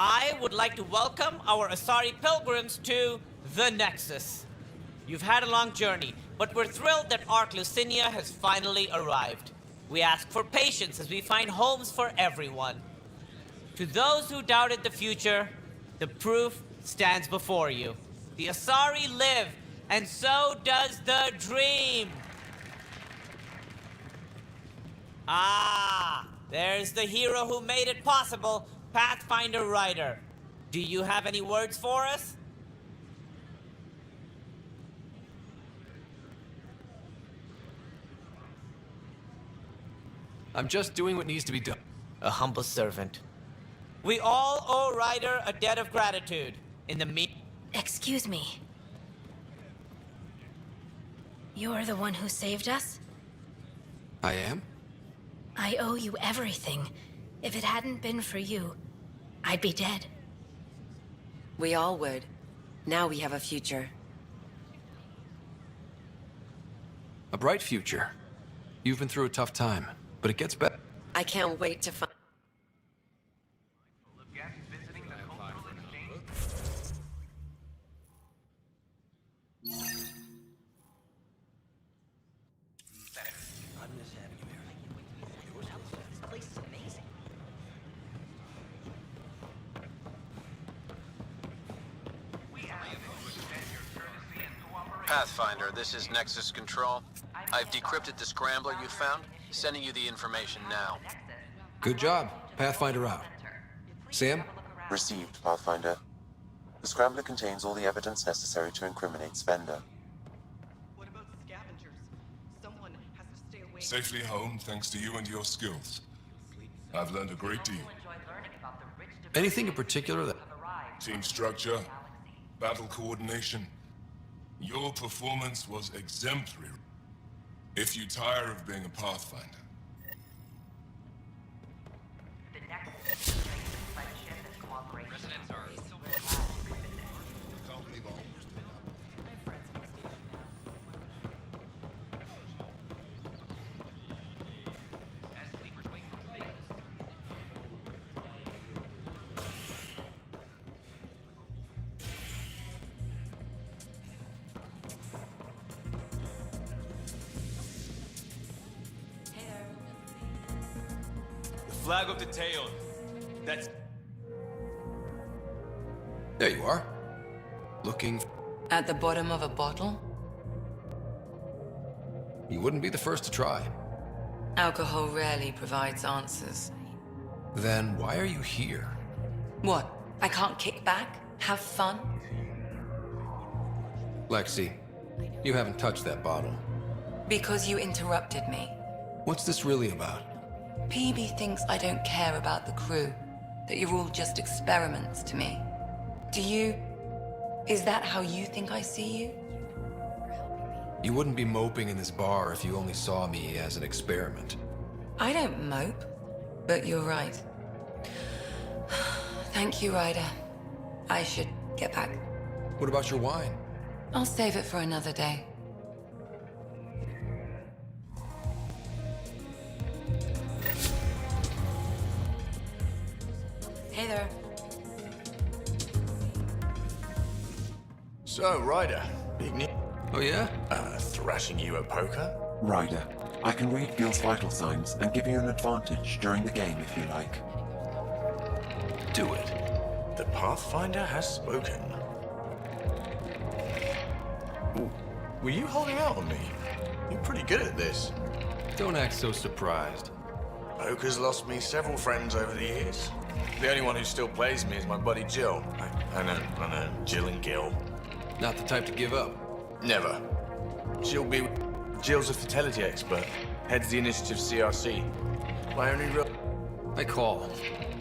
Speaker 16: I would like to welcome our Asari pilgrims to the Nexus. You've had a long journey, but we're thrilled that Ark Lucinia has finally arrived. We ask for patience as we find homes for everyone. To those who doubted the future, the proof stands before you. The Asari live, and so does the dream. Ah, there's the hero who made it possible, Pathfinder Ryder. Do you have any words for us?
Speaker 4: I'm just doing what needs to be done.
Speaker 16: A humble servant. We all owe Ryder a debt of gratitude. In the
Speaker 9: Excuse me. You're the one who saved us?
Speaker 4: I am?
Speaker 9: I owe you everything. If it hadn't been for you, I'd be dead.
Speaker 17: We all would. Now we have a future.
Speaker 4: A bright future. You've been through a tough time, but it gets better.
Speaker 17: I can't wait to find...
Speaker 14: Pathfinder, this is Nexus Control. I've decrypted the scrambler you found. Sending you the information now.
Speaker 18: Good job. Pathfinder out. Sam?
Speaker 1: Received, Pathfinder. The scrambler contains all the evidence necessary to incriminate Spender.
Speaker 11: Safely home thanks to you and your skills. I've learned a great deal.
Speaker 18: Anything in particular that...
Speaker 11: Team structure, battle coordination. Your performance was exemplary. If you tire of being a Pathfinder.
Speaker 19: Flag of the tail. That's...
Speaker 18: There you are. Looking...
Speaker 17: At the bottom of a bottle?
Speaker 18: You wouldn't be the first to try.
Speaker 17: Alcohol rarely provides answers.
Speaker 18: Then why are you here?
Speaker 17: What? I can't kick back? Have fun?
Speaker 18: Lexi, you haven't touched that bottle.
Speaker 17: Because you interrupted me.
Speaker 18: What's this really about?
Speaker 17: PB thinks I don't care about the crew, that you're all just experiments to me. Do you... Is that how you think I see you?
Speaker 18: You wouldn't be moping in this bar if you only saw me as an experiment.
Speaker 17: I don't mope, but you're right. Thank you, Ryder. I should get back.
Speaker 18: What about your wine?
Speaker 17: I'll save it for another day. Hey there.
Speaker 20: So, Ryder, big news.
Speaker 18: Oh yeah?
Speaker 20: Thrashing you at poker?
Speaker 1: Ryder, I can read Gil's vital signs and give you an advantage during the game if you like.
Speaker 20: Do it. The Pathfinder has spoken. Ooh, were you holding out on me? You're pretty good at this.
Speaker 18: Don't act so surprised.
Speaker 20: Poker's lost me several friends over the years. The only one who still plays me is my buddy Jill. I know. Jill and Gil.
Speaker 18: Not the type to give up.
Speaker 20: Never. Jill's a fertility expert. Heads the initiative CRC. My only real...
Speaker 18: I call.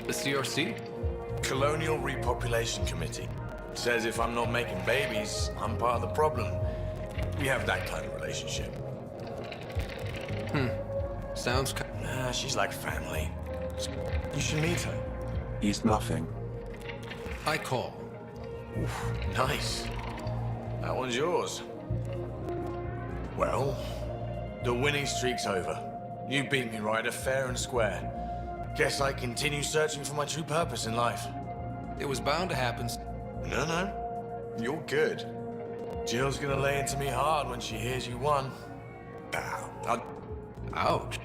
Speaker 18: The CRC?
Speaker 20: Colonial Repopulation Committee. Says if I'm not making babies, I'm part of the problem. We have that kind of relationship.
Speaker 18: Sounds...
Speaker 20: Nah, she's like family. You should meet her.
Speaker 1: He's bluffing.
Speaker 18: I call.
Speaker 20: Oof, nice. That one's yours. Well, the winning streak's over. You beat me, Ryder, fair and square. Guess I continue searching for my true purpose in life.
Speaker 18: It was bound to happen.
Speaker 20: No. You're good. Jill's gonna lay into me hard when she hears you won. Ow.
Speaker 18: Ouch.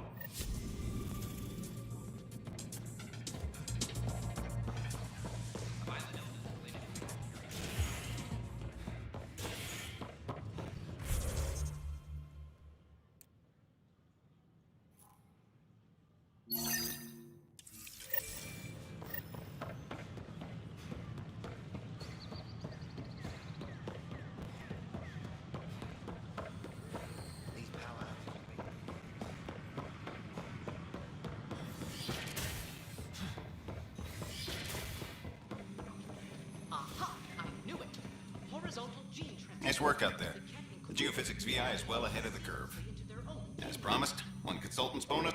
Speaker 21: Nice work out there. The geophysics VI is well ahead of the curve. As promised, one consultant's bonus.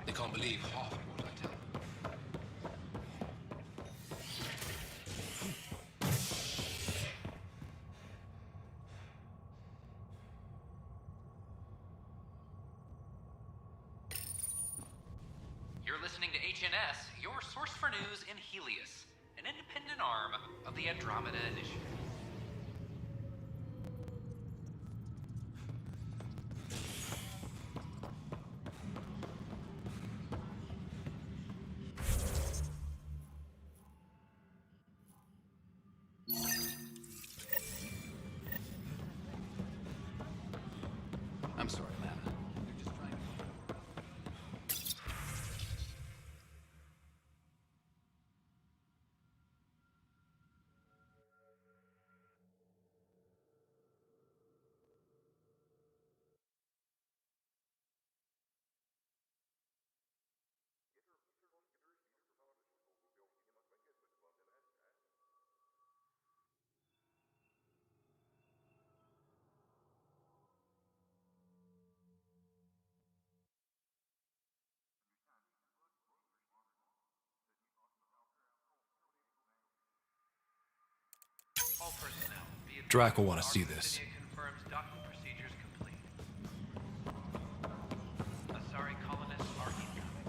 Speaker 6: They can't believe half of what I tell them.
Speaker 3: You're listening to HNS, your source for news in Helios, an independent arm of the Andromeda Initiative.
Speaker 6: I'm sorry, man. You're just trying to...
Speaker 3: All personnel, be advised,
Speaker 18: Drac will want to see this.
Speaker 3: NVIDIA confirms docking procedures complete. Asari colonists are incoming.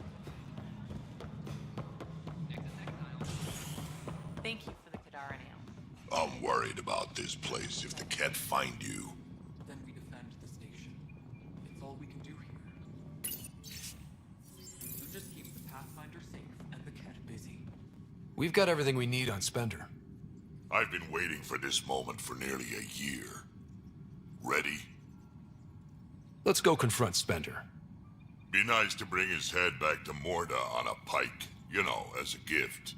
Speaker 7: Thank you for the Kadara nail.
Speaker 11: I'm worried about this place if the Ket find you.
Speaker 6: Then we defend the station. It's all we can do here. So just keep the Pathfinder safe and the Ket busy.
Speaker 18: We've got everything we need on Spender.
Speaker 11: I've been waiting for this moment for nearly a year. Ready?
Speaker 18: Let's go confront Spender.
Speaker 11: Be nice to bring his head back to Morda on a pike, you know, as a gift.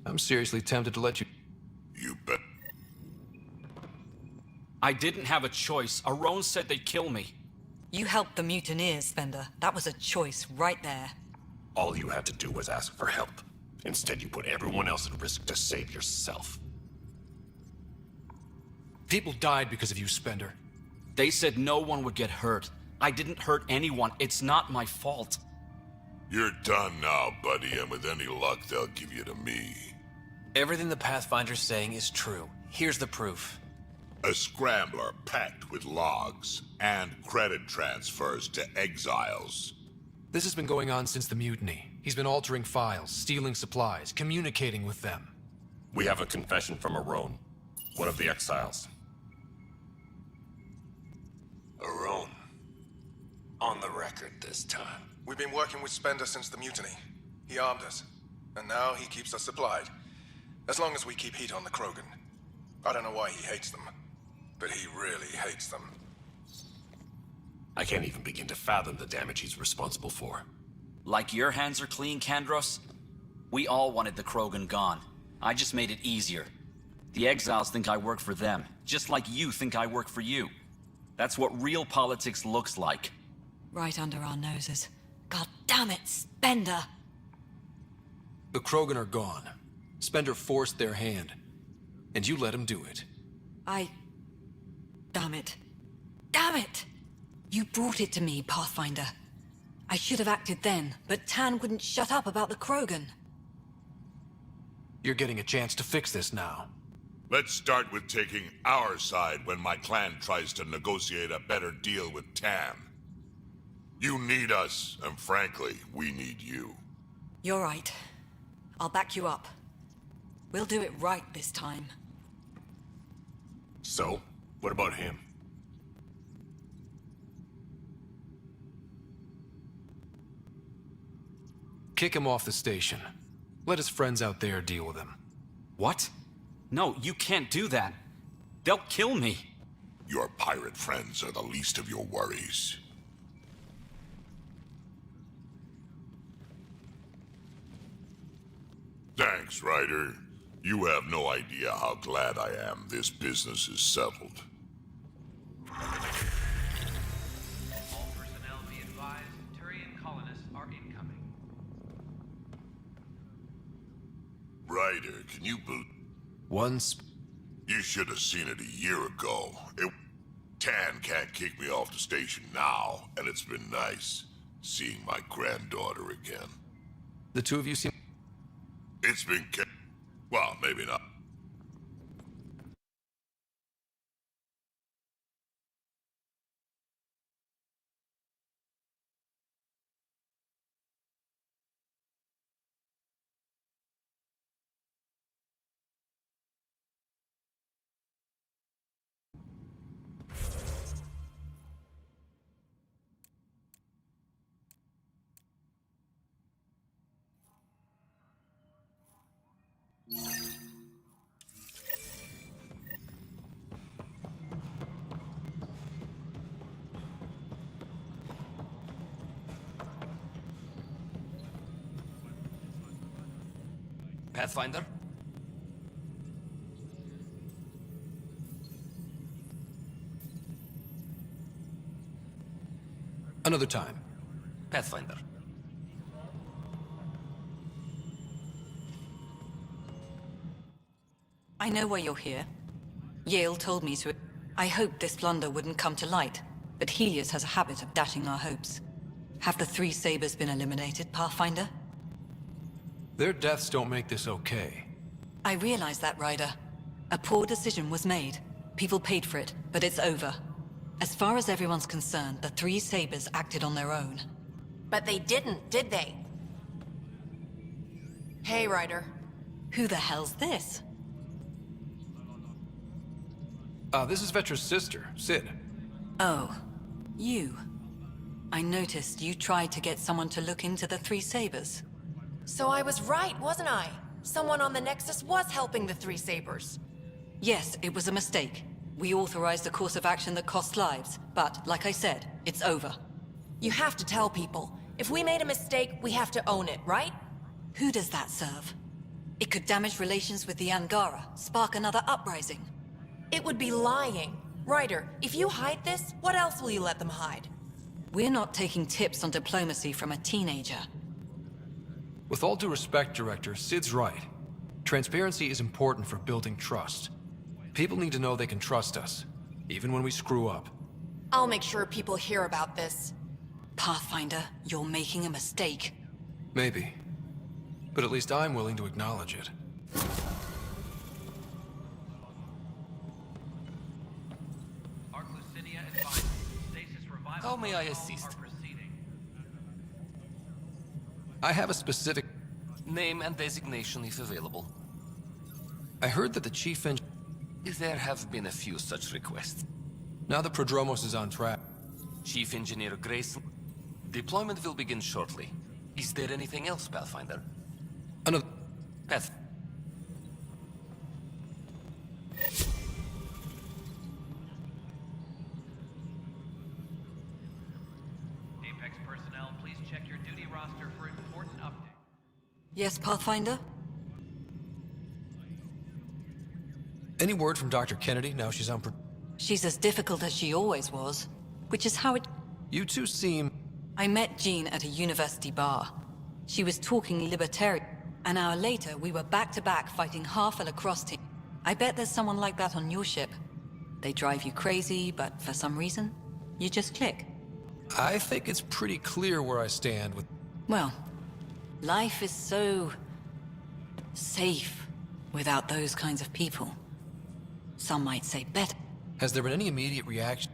Speaker 18: I'm seriously tempted to let you...
Speaker 11: You bet.
Speaker 6: I didn't have a choice. Aron said they'd kill me.
Speaker 5: You helped the mutineers, Spender. That was a choice right there.
Speaker 22: All you had to do was ask for help. Instead, you put everyone else at risk to save yourself.
Speaker 18: People died because of you, Spender.
Speaker 6: They said no one would get hurt. I didn't hurt anyone. It's not my fault.
Speaker 11: You're done now, buddy, and with any luck, they'll give you to me.
Speaker 23: Everything the Pathfinder's saying is true. Here's the proof.
Speaker 11: A scrambler packed with logs and credit transfers to exiles.
Speaker 18: This has been going on since the mutiny. He's been altering files, stealing supplies, communicating with them.
Speaker 22: We have a confession from Aron, one of the exiles.
Speaker 24: Aron. On the record this time.
Speaker 25: We've been working with Spender since the mutiny. He armed us, and now he keeps us supplied. As long as we keep heat on the Krogan. I don't know why he hates them, but he really hates them.
Speaker 22: I can't even begin to fathom the damage he's responsible for.
Speaker 6: Like your hands are clean, Kandros? We all wanted the Krogan gone. I just made it easier. The exiles think I work for them, just like you think I work for you. That's what real politics looks like.
Speaker 5: Right under our noses. God damn it, Spender!
Speaker 18: The Krogan are gone. Spender forced their hand. And you let him do it.
Speaker 5: Damn it. Damn it! You brought it to me, Pathfinder. I should have acted then, but Tan wouldn't shut up about the Krogan.
Speaker 18: You're getting a chance to fix this now.
Speaker 11: Let's start with taking our side when my clan tries to negotiate a better deal with Tan. You need us, and frankly, we need you.
Speaker 5: You're right. I'll back you up. We'll do it right this time.
Speaker 22: So, what about him?
Speaker 18: Kick him off the station. Let his friends out there deal with him.
Speaker 6: What? No, you can't do that. They'll kill me.
Speaker 11: Your pirate friends are the least of your worries. Thanks, Ryder. You have no idea how glad I am this business is settled.
Speaker 3: All personnel be advised, Turian colonists are incoming.
Speaker 11: Ryder, can you believe... You should have seen it a year ago. Tan can't kick me off the station now, and it's been nice seeing my granddaughter again.
Speaker 18: The two of you seem...
Speaker 11: It's been... Well, maybe not.
Speaker 2: Pathfinder?
Speaker 18: Another time.
Speaker 2: Pathfinder.
Speaker 5: I know why you're here. Yale told me to. I hoped this blunder wouldn't come to light, but Helios has a habit of dashing our hopes. Have the three sabers been eliminated, Pathfinder?
Speaker 18: Their deaths don't make this okay.
Speaker 5: I realize that, Ryder. A poor decision was made. People paid for it, but it's over. As far as everyone's concerned, the three sabers acted on their own.
Speaker 7: But they didn't, did they? Hey, Ryder.
Speaker 5: Who the hell's this?
Speaker 18: This is Vetra's sister, Sid.
Speaker 5: Oh, you. I noticed you tried to get someone to look into the three sabers.
Speaker 7: So I was right, wasn't I? Someone on the Nexus was helping the three sabers.
Speaker 5: Yes, it was a mistake. We authorized a course of action that cost lives, but, like I said, it's over.
Speaker 7: You have to tell people. If we made a mistake, we have to own it, right?
Speaker 5: Who does that serve? It could damage relations with the Angara, spark another uprising.
Speaker 7: It would be lying. Ryder, if you hide this, what else will you let them hide?
Speaker 5: We're not taking tips on diplomacy from a teenager.
Speaker 18: With all due respect, Director, Sid's right. Transparency is important for building trust. People need to know they can trust us, even when we screw up.
Speaker 7: I'll make sure people hear about this.
Speaker 5: Pathfinder, you're making a mistake.
Speaker 18: Maybe. But at least I'm willing to acknowledge it.
Speaker 2: How may I assist?
Speaker 18: I have a specific...
Speaker 2: Name and designation if available.
Speaker 18: I heard that the Chief Engineer...
Speaker 2: There have been a few such requests.
Speaker 18: Now that Prodromos is on track.
Speaker 2: Chief Engineer Grayson. Deployment will begin shortly. Is there anything else, Pathfinder?
Speaker 18: Another...
Speaker 2: Path...
Speaker 10: Apex personnel, please check your duty roster for important updates.
Speaker 5: Yes, Pathfinder?
Speaker 18: Any word from Dr. Kennedy now she's on...
Speaker 5: She's as difficult as she always was, which is how it...
Speaker 18: You two seem...
Speaker 5: I met Jean at a university bar. She was talking libertarian. An hour later, we were back-to-back fighting half a lacrosse team. I bet there's someone like that on your ship. They drive you crazy, but for some reason, you just click.
Speaker 18: I think it's pretty clear where I stand with...
Speaker 5: Well, life is so... safe without those kinds of people. Some might say better.
Speaker 18: Has there been any immediate reaction?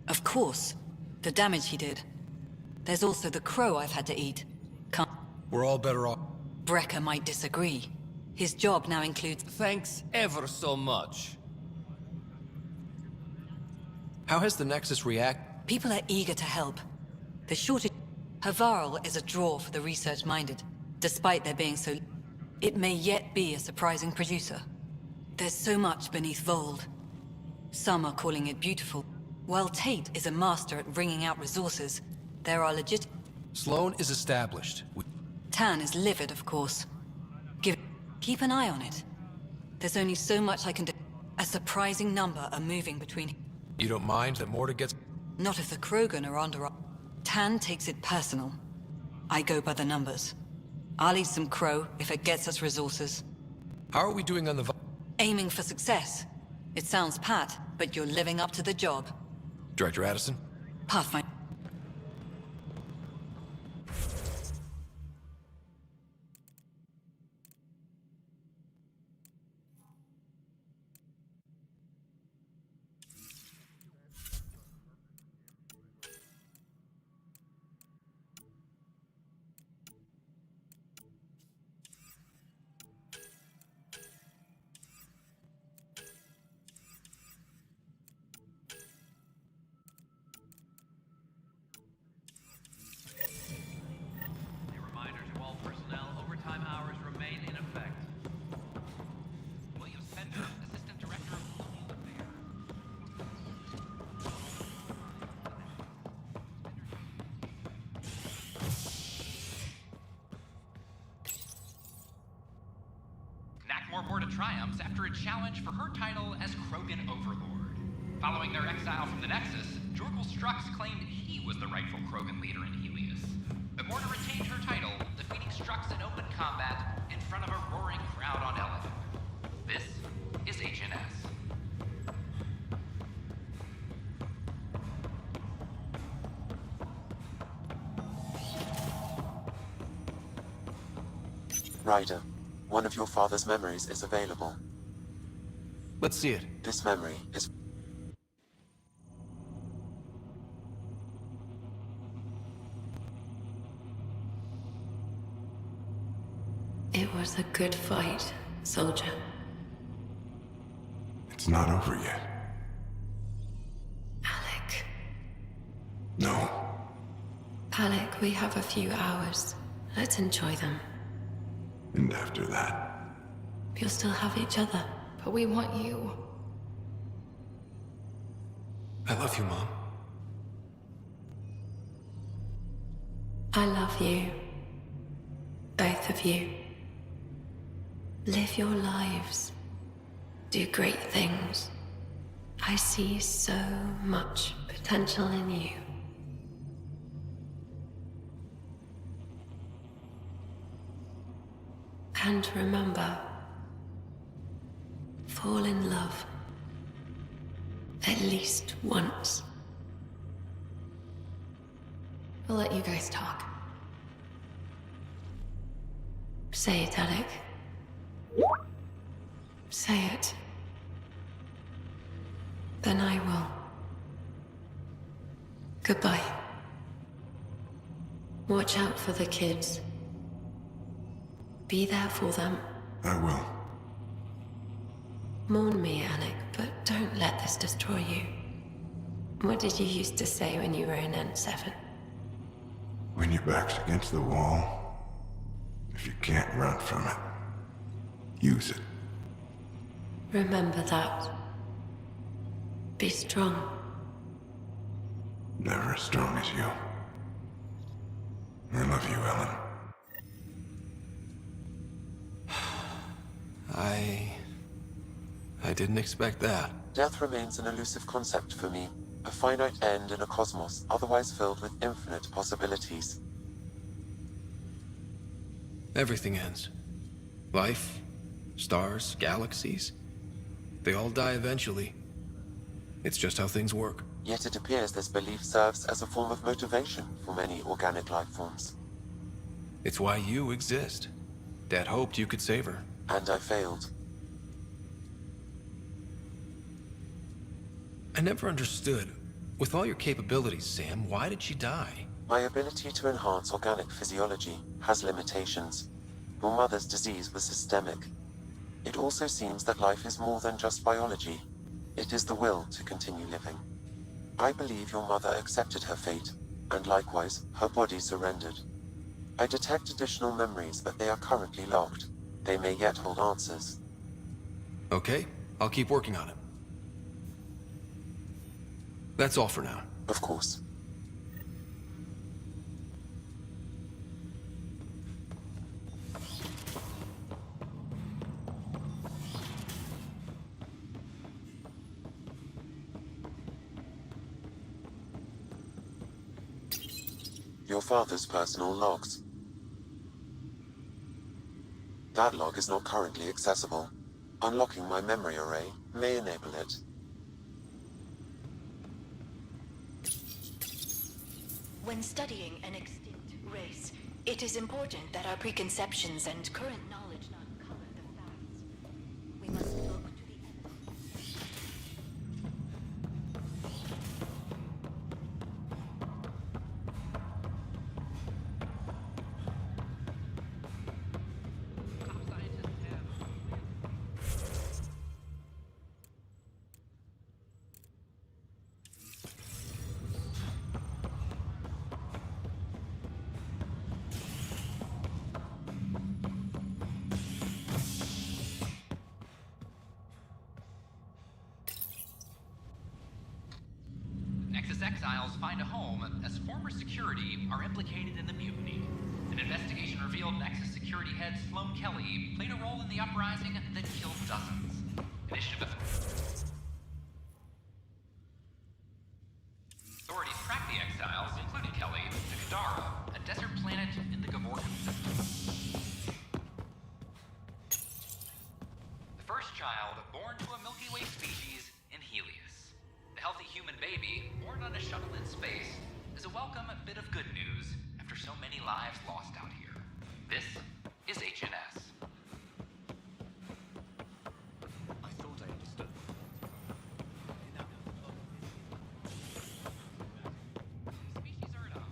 Speaker 5: Of course. The damage he did. There's also the crow I've had to eat. Can't...
Speaker 18: We're all better off.
Speaker 5: Brecker might disagree. His job now includes...
Speaker 2: Thanks ever so much.
Speaker 18: How has the Nexus react?
Speaker 5: People are eager to help. The shortage... Havarl is a draw for the research-minded. Despite there being so... It may yet be a surprising producer. There's so much beneath Vold. Some are calling it beautiful. While Tate is a master at wringing out resources, there are legit...
Speaker 18: Sloan is established.
Speaker 5: Tan is livid, of course. Keep an eye on it. There's only so much I can do. A surprising number are moving between...
Speaker 18: You don't mind that Morta gets...
Speaker 5: Not if the Krogan are under... Tan takes it personal. I go by the numbers. I'll eat some crow if it gets us resources.
Speaker 18: How are we doing on the...
Speaker 5: Aiming for success. It sounds pat, but you're living up to the job.
Speaker 18: Director Addison?
Speaker 5: Pathfinder.
Speaker 8: triumphs after a challenge for her title as Krogan Overlord. Following their exile from the Nexus, Jorgal Strux claimed he was the rightful Krogan leader in Helios. But Morta retained her title, defeating Strux in open combat in front of a roaring crowd on Eleanor. This is HNS.
Speaker 1: Ryder, one of your father's memories is available.
Speaker 18: Let's see it.
Speaker 1: This memory is...
Speaker 12: It was a good fight, soldier.
Speaker 21: It's not over yet.
Speaker 12: Alec.
Speaker 21: No.
Speaker 12: Alec, we have a few hours. Let's enjoy them.
Speaker 21: And after that?
Speaker 12: You'll still have each other, but we want you.
Speaker 18: I love you, Mom.
Speaker 12: I love you. Both of you. Live your lives. Do great things. I see so much potential in you. And remember, fall in love. At least once.
Speaker 17: We'll let you guys talk.
Speaker 12: Say it, Alec. Say it. Then I will. Goodbye. Watch out for the kids. Be there for them.
Speaker 21: I will.
Speaker 12: Mourn me, Alec, but don't let this destroy you. What did you used to say when you were in N7?
Speaker 21: When your back's against the wall, if you can't run from it, use it.
Speaker 12: Remember that. Be strong.
Speaker 21: Never as strong as you. I love you, Ellen.
Speaker 18: I didn't expect that.
Speaker 1: Death remains an elusive concept for me. A finite end in a cosmos otherwise filled with infinite possibilities.
Speaker 18: Everything ends. Life, stars, galaxies. They all die eventually. It's just how things work.
Speaker 1: Yet it appears this belief serves as a form of motivation for many organic life forms.
Speaker 18: It's why you exist. Dad hoped you could save her.
Speaker 1: And I failed.
Speaker 18: I never understood. With all your capabilities, Sam, why did she die?
Speaker 1: My ability to enhance organic physiology has limitations. Your mother's disease was systemic. It also seems that life is more than just biology. It is the will to continue living. I believe your mother accepted her fate, and likewise, her body surrendered. I detect additional memories, but they are currently locked. They may yet hold answers.
Speaker 18: Okay, I'll keep working on it. That's all for now.
Speaker 1: Of course. Your father's personal logs. That log is not currently accessible. Unlocking my memory array may enable it.
Speaker 13: When studying an extinct race, it is important that our preconceptions and current knowledge not color the facts. We must look to the evidence.
Speaker 8: Nexus exiles find a home as former security are implicated in the mutiny. The An investigation revealed Nexus security head Sloan Kelly played a role in the uprising that killed dozens. Initiative authorities tracked the exiles, including Kelly, to Kadara, a desert planet in the Gavorkan system. The first child born to a Milky Way species in Helios. The healthy human baby, born on a shuttle in space, is a welcome bit of good news after so many lives lost out here. This is HNS.
Speaker 19: I thought I understood.
Speaker 8: Species are enough.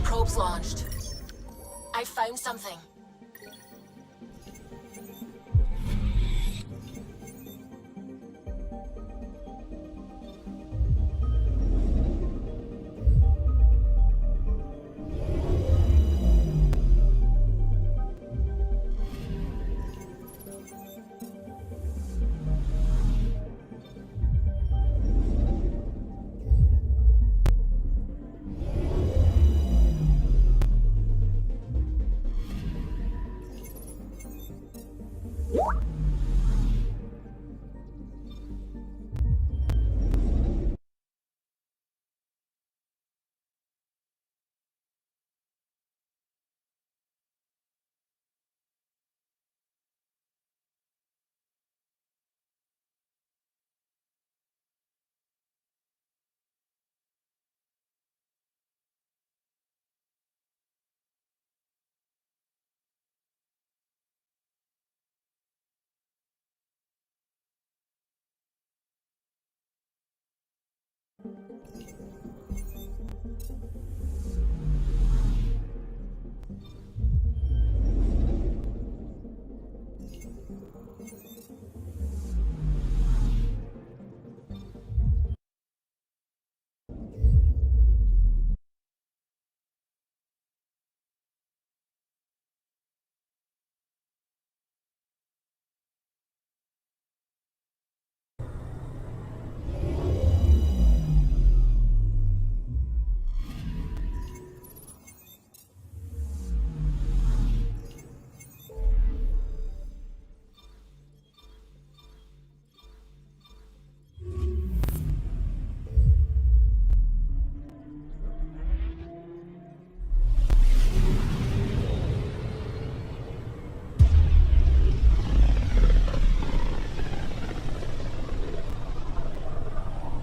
Speaker 4: Probes launched. I found something.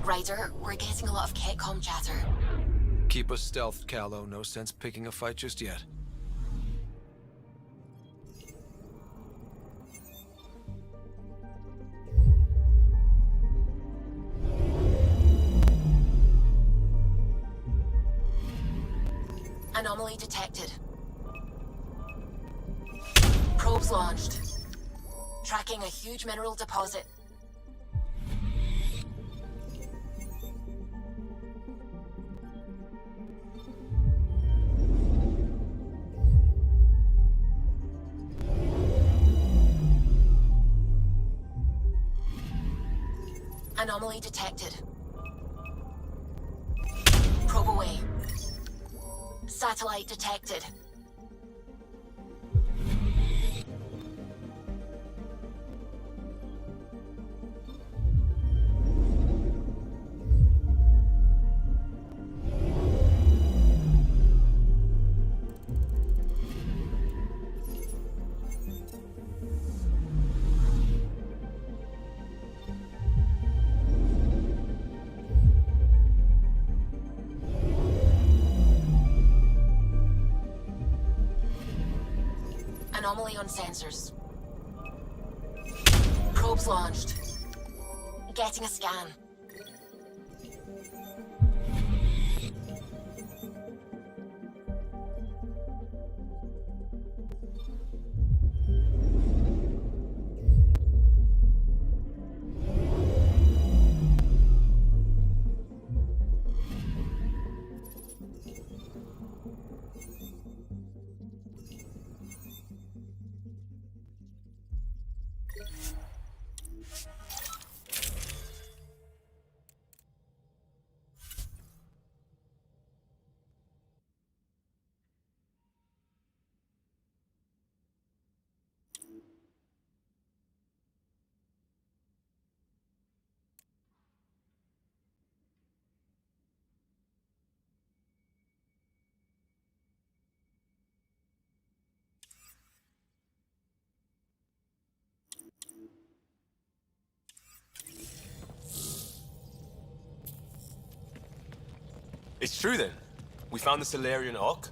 Speaker 4: Ryder, we're getting a lot of Ketcom chatter.
Speaker 18: Keep us stealthed, Callow. No sense picking a fight just yet.
Speaker 4: Anomaly detected. Probes launched. Tracking a huge mineral deposit. Anomaly detected. Probe away. Satellite detected. Anomaly on sensors. Probes launched. Getting a scan.
Speaker 9: It's true then. We found the Solarian Ark.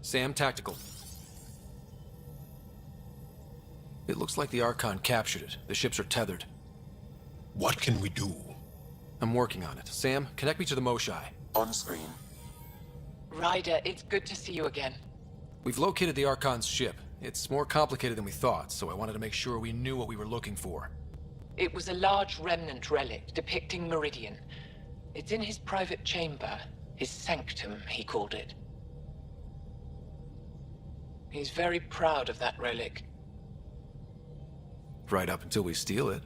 Speaker 18: Sam, tactical. It looks like the Archon captured it. The ships are tethered.
Speaker 22: What can we do?
Speaker 18: I'm working on it. Sam, connect me to the Moshai.
Speaker 1: On screen.
Speaker 14: Ryder, it's good to see you again.
Speaker 18: We've located the Archon's ship. It's more complicated than we thought, so I wanted to make sure we knew what we were looking for.
Speaker 14: It was a large remnant relic depicting Meridian. It's in his private chamber. His sanctum, he called it. He's very proud of that relic.
Speaker 18: Right up until we steal it.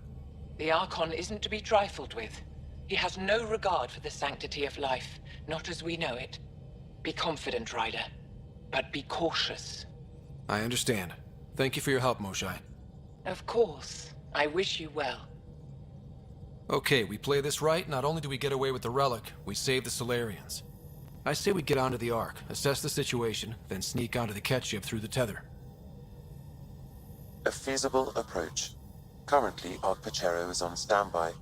Speaker 14: The Archon isn't to be trifled with. He has no regard for the sanctity of life, not as we know it. Be confident, Ryder, but be cautious.
Speaker 18: I understand. Thank you for your help, Moshai.
Speaker 14: Of course. I wish you well.
Speaker 18: Okay, we play this right, not only do we get away with the relic, we save the Solarians. I say we get onto the Ark, assess the situation, then sneak onto the Ket ship through the tether.
Speaker 1: A feasible approach. Currently, Ark Pachero is on standby.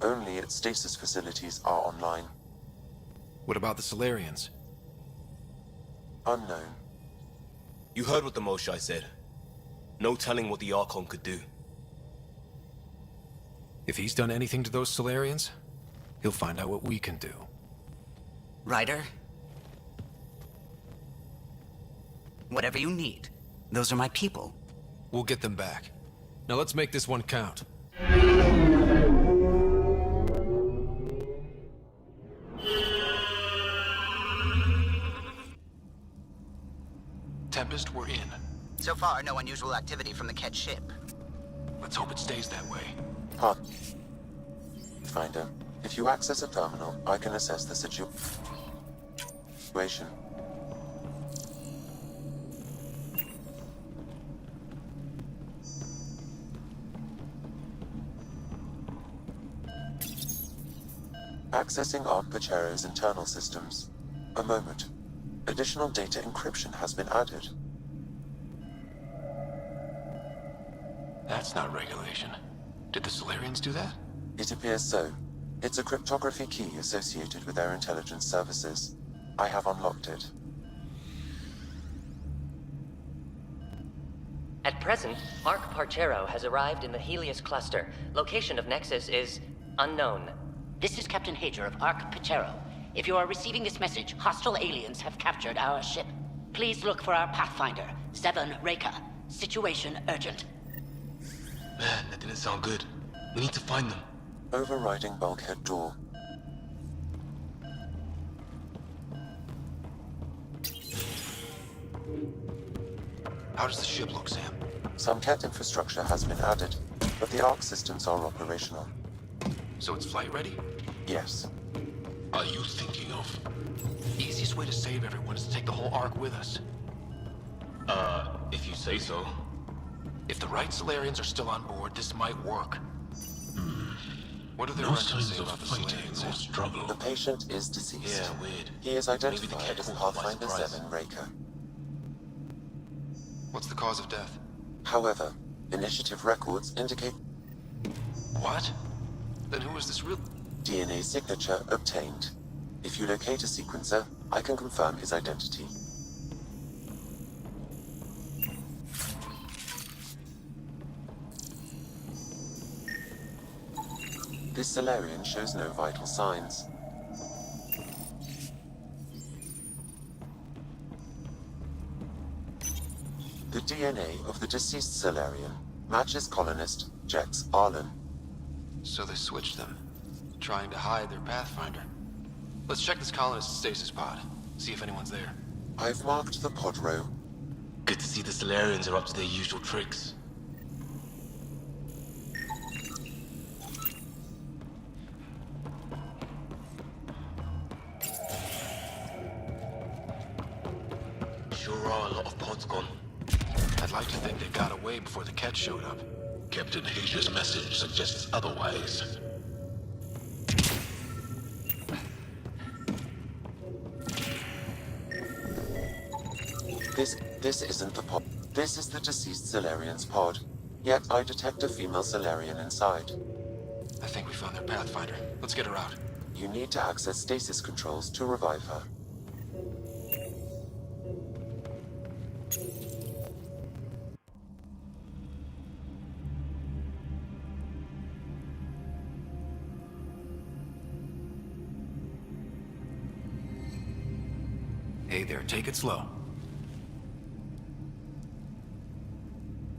Speaker 1: Only its stasis facilities are online.
Speaker 18: What about the Solarians?
Speaker 1: Unknown.
Speaker 9: You heard what the Moshai said. No telling what the Archon could do.
Speaker 18: If he's done anything to those Solarians, He'll find out what we can do.
Speaker 15: Ryder? Whatever you need. Those are my people.
Speaker 18: We'll get them back. Now let's make this one count.
Speaker 6: Tempest, we're in.
Speaker 16: So far, no unusual activity from the Ket ship.
Speaker 6: Let's hope it stays that way.
Speaker 1: Finder, if you access a terminal, I can assess the situation. Accessing Pachero's internal systems. A moment. Additional data encryption has been added.
Speaker 6: That's not regulation. Did the Solarians do that?
Speaker 1: It appears so. It's a cryptography key associated with their intelligence services. I have unlocked it.
Speaker 20: At present, Arc Parchero has arrived in the Helios cluster. Location of Nexus is unknown.
Speaker 23: This is Captain Hager of Arc Parchero. If you are receiving this message, hostile aliens have captured our ship. Please look for our Pathfinder, 7 Reika. Situation urgent.
Speaker 6: Man, that didn't sound good. We need to find them.
Speaker 1: Overriding bulkhead door.
Speaker 6: How does the ship look, Sam?
Speaker 1: Some Ket infrastructure has been added, but the Arc systems are operational.
Speaker 6: So it's flight ready?
Speaker 1: Yes.
Speaker 6: Are you thinking of? Easiest way to save everyone is to take the whole Ark with us. If you say so. If the right Solarians are still on board, this might work. What are their records say about the Solarians?
Speaker 1: The patient is deceased.
Speaker 6: Yeah, weird.
Speaker 1: He is identified as Pathfinder 7 Reika.
Speaker 6: What's the cause of death?
Speaker 1: However, initiative records indicate...
Speaker 6: What? Then who is this real...
Speaker 1: DNA signature obtained. If you locate a sequencer, I can confirm his identity. This Solarian shows no vital signs. The DNA of the deceased Solarian matches colonist Jex Arlen.
Speaker 6: So they switched them, trying to hide their Pathfinder. Let's check this colonist's stasis pod, see if anyone's there.
Speaker 1: I've marked the pod row.
Speaker 6: Good to see the Solarians are up to their usual tricks. Sure are a lot of pods gone. I'd like to think they got away before the Ket showed up.
Speaker 22: Captain Hager's message suggests otherwise.
Speaker 1: This isn't the pod. This is the deceased Solarian's pod. Yet I detect a female Solarian inside.
Speaker 6: I think we found their Pathfinder. Let's get her out.
Speaker 1: You need to access stasis controls to revive her.
Speaker 18: Hey there, take it slow.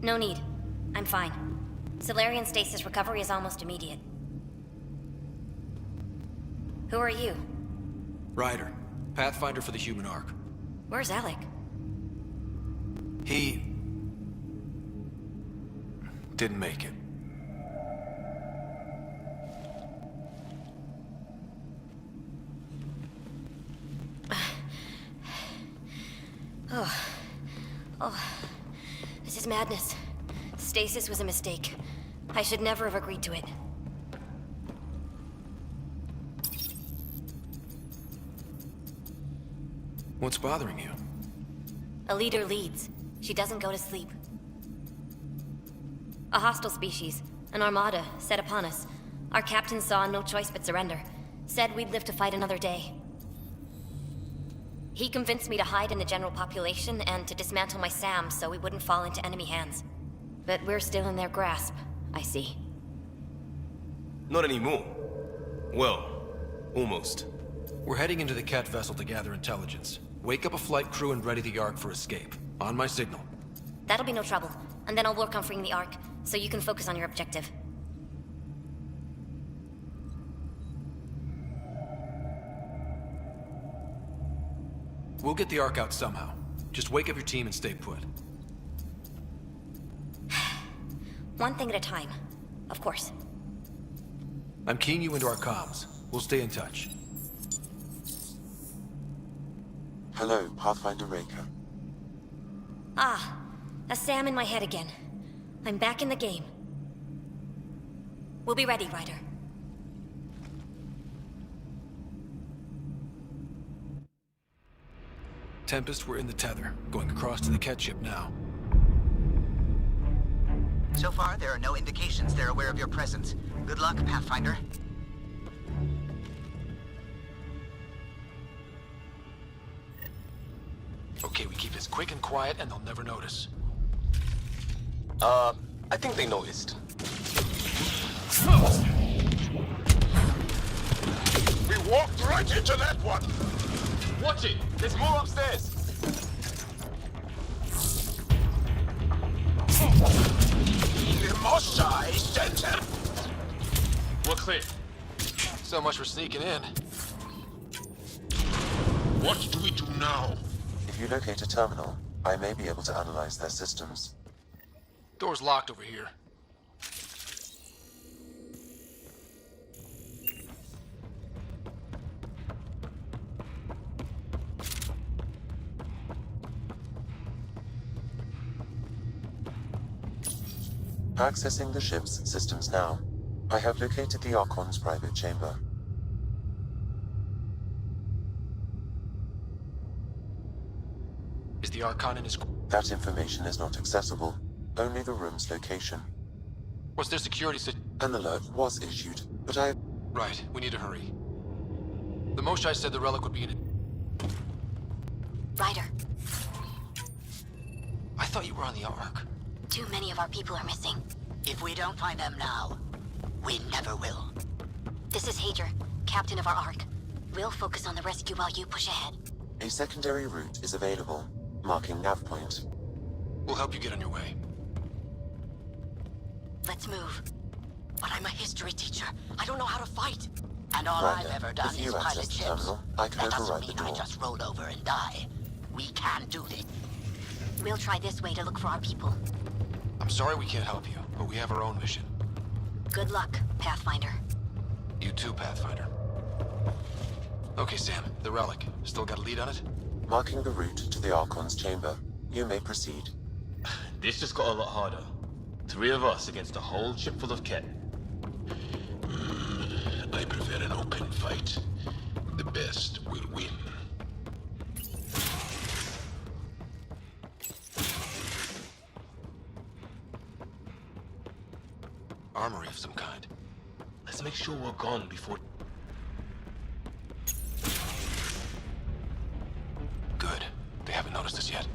Speaker 24: No need. I'm fine. Solarian stasis recovery is almost immediate. Who are you?
Speaker 18: Ryder, Pathfinder for the human Ark.
Speaker 24: Where's Alec?
Speaker 18: He... didn't make it.
Speaker 24: Oh, this is madness. Stasis was a mistake. I should never have agreed to it.
Speaker 18: What's bothering you?
Speaker 24: A leader leads. She doesn't go to sleep. A hostile species, an armada, set upon us. Our captain saw no choice but surrender. Said we'd live to fight another day. He convinced me to hide in the general population and to dismantle my SAM so we wouldn't fall into enemy hands. But we're still in their grasp, I see.
Speaker 9: Not anymore. Well, Almost.
Speaker 18: We're heading into the Ket vessel to gather intelligence. Wake up a flight crew and ready the Ark for escape. On my signal.
Speaker 24: That'll be no trouble. And then I'll work on freeing the Ark, so you can focus on your objective.
Speaker 18: We'll get the Ark out somehow. Just wake up your team and stay put.
Speaker 24: One thing at a time. Of course.
Speaker 18: I'm keying you into our comms. We'll stay in touch.
Speaker 1: Hello, Pathfinder Raker.
Speaker 24: Ah, a Sam in my head again. I'm back in the game. We'll be ready, Ryder.
Speaker 18: Tempest, we're in the tether. Going across to the Ket ship now.
Speaker 16: So far, there are no indications they're aware of your presence. Good luck, Pathfinder.
Speaker 18: Okay, we keep this quick and quiet and they'll never notice.
Speaker 9: I think they noticed.
Speaker 22: We walked right into that one!
Speaker 9: Watch it! There's more upstairs!
Speaker 22: The Mosai Center!
Speaker 9: We're clear.
Speaker 18: So much for sneaking in.
Speaker 22: What do we do now?
Speaker 1: If you locate a terminal, I may be able to analyze their systems.
Speaker 18: Door's locked over here.
Speaker 1: Accessing the ship's systems now. I have located the Archon's private chamber.
Speaker 18: Is the Archon in his...
Speaker 1: That information is not accessible. Only the room's location.
Speaker 18: What's their security
Speaker 1: An alert was issued, but I...
Speaker 18: Right, we need to hurry. The Mosai said the relic would be in it.
Speaker 4: Ryder,
Speaker 18: I thought you were on the Ark.
Speaker 4: too many of our people are missing.
Speaker 16: If we don't find them now, we never will.
Speaker 4: This is Hager, captain of our Ark. We'll focus on the rescue while you push ahead.
Speaker 1: A secondary route is available, marking nav point.
Speaker 18: We'll help you get on your way.
Speaker 4: Let's move. But I'm a history teacher. I don't know how to fight.
Speaker 16: And all
Speaker 1: Ryder,
Speaker 16: I've ever done
Speaker 1: if you
Speaker 16: is
Speaker 1: access
Speaker 16: pilot
Speaker 1: the
Speaker 16: ships.
Speaker 1: terminal, I can
Speaker 16: That doesn't
Speaker 1: override the
Speaker 16: mean I
Speaker 1: door.
Speaker 16: just roll over and die. We can do this.
Speaker 4: We'll try this way to look for our people.
Speaker 18: I'm sorry we can't help you, but we have our own mission.
Speaker 4: Good luck, Pathfinder.
Speaker 18: You too, Pathfinder. Okay, Sam, the relic. Still got a lead on it?
Speaker 1: Marking the route to the Archon's chamber. You may proceed.
Speaker 9: This just got a lot harder. 3 of us against a whole ship full of Ket.
Speaker 22: I prefer an open fight. The best will win.
Speaker 18: Armory of some kind.
Speaker 9: Let's make sure we're gone before...
Speaker 18: Good. They haven't noticed us yet.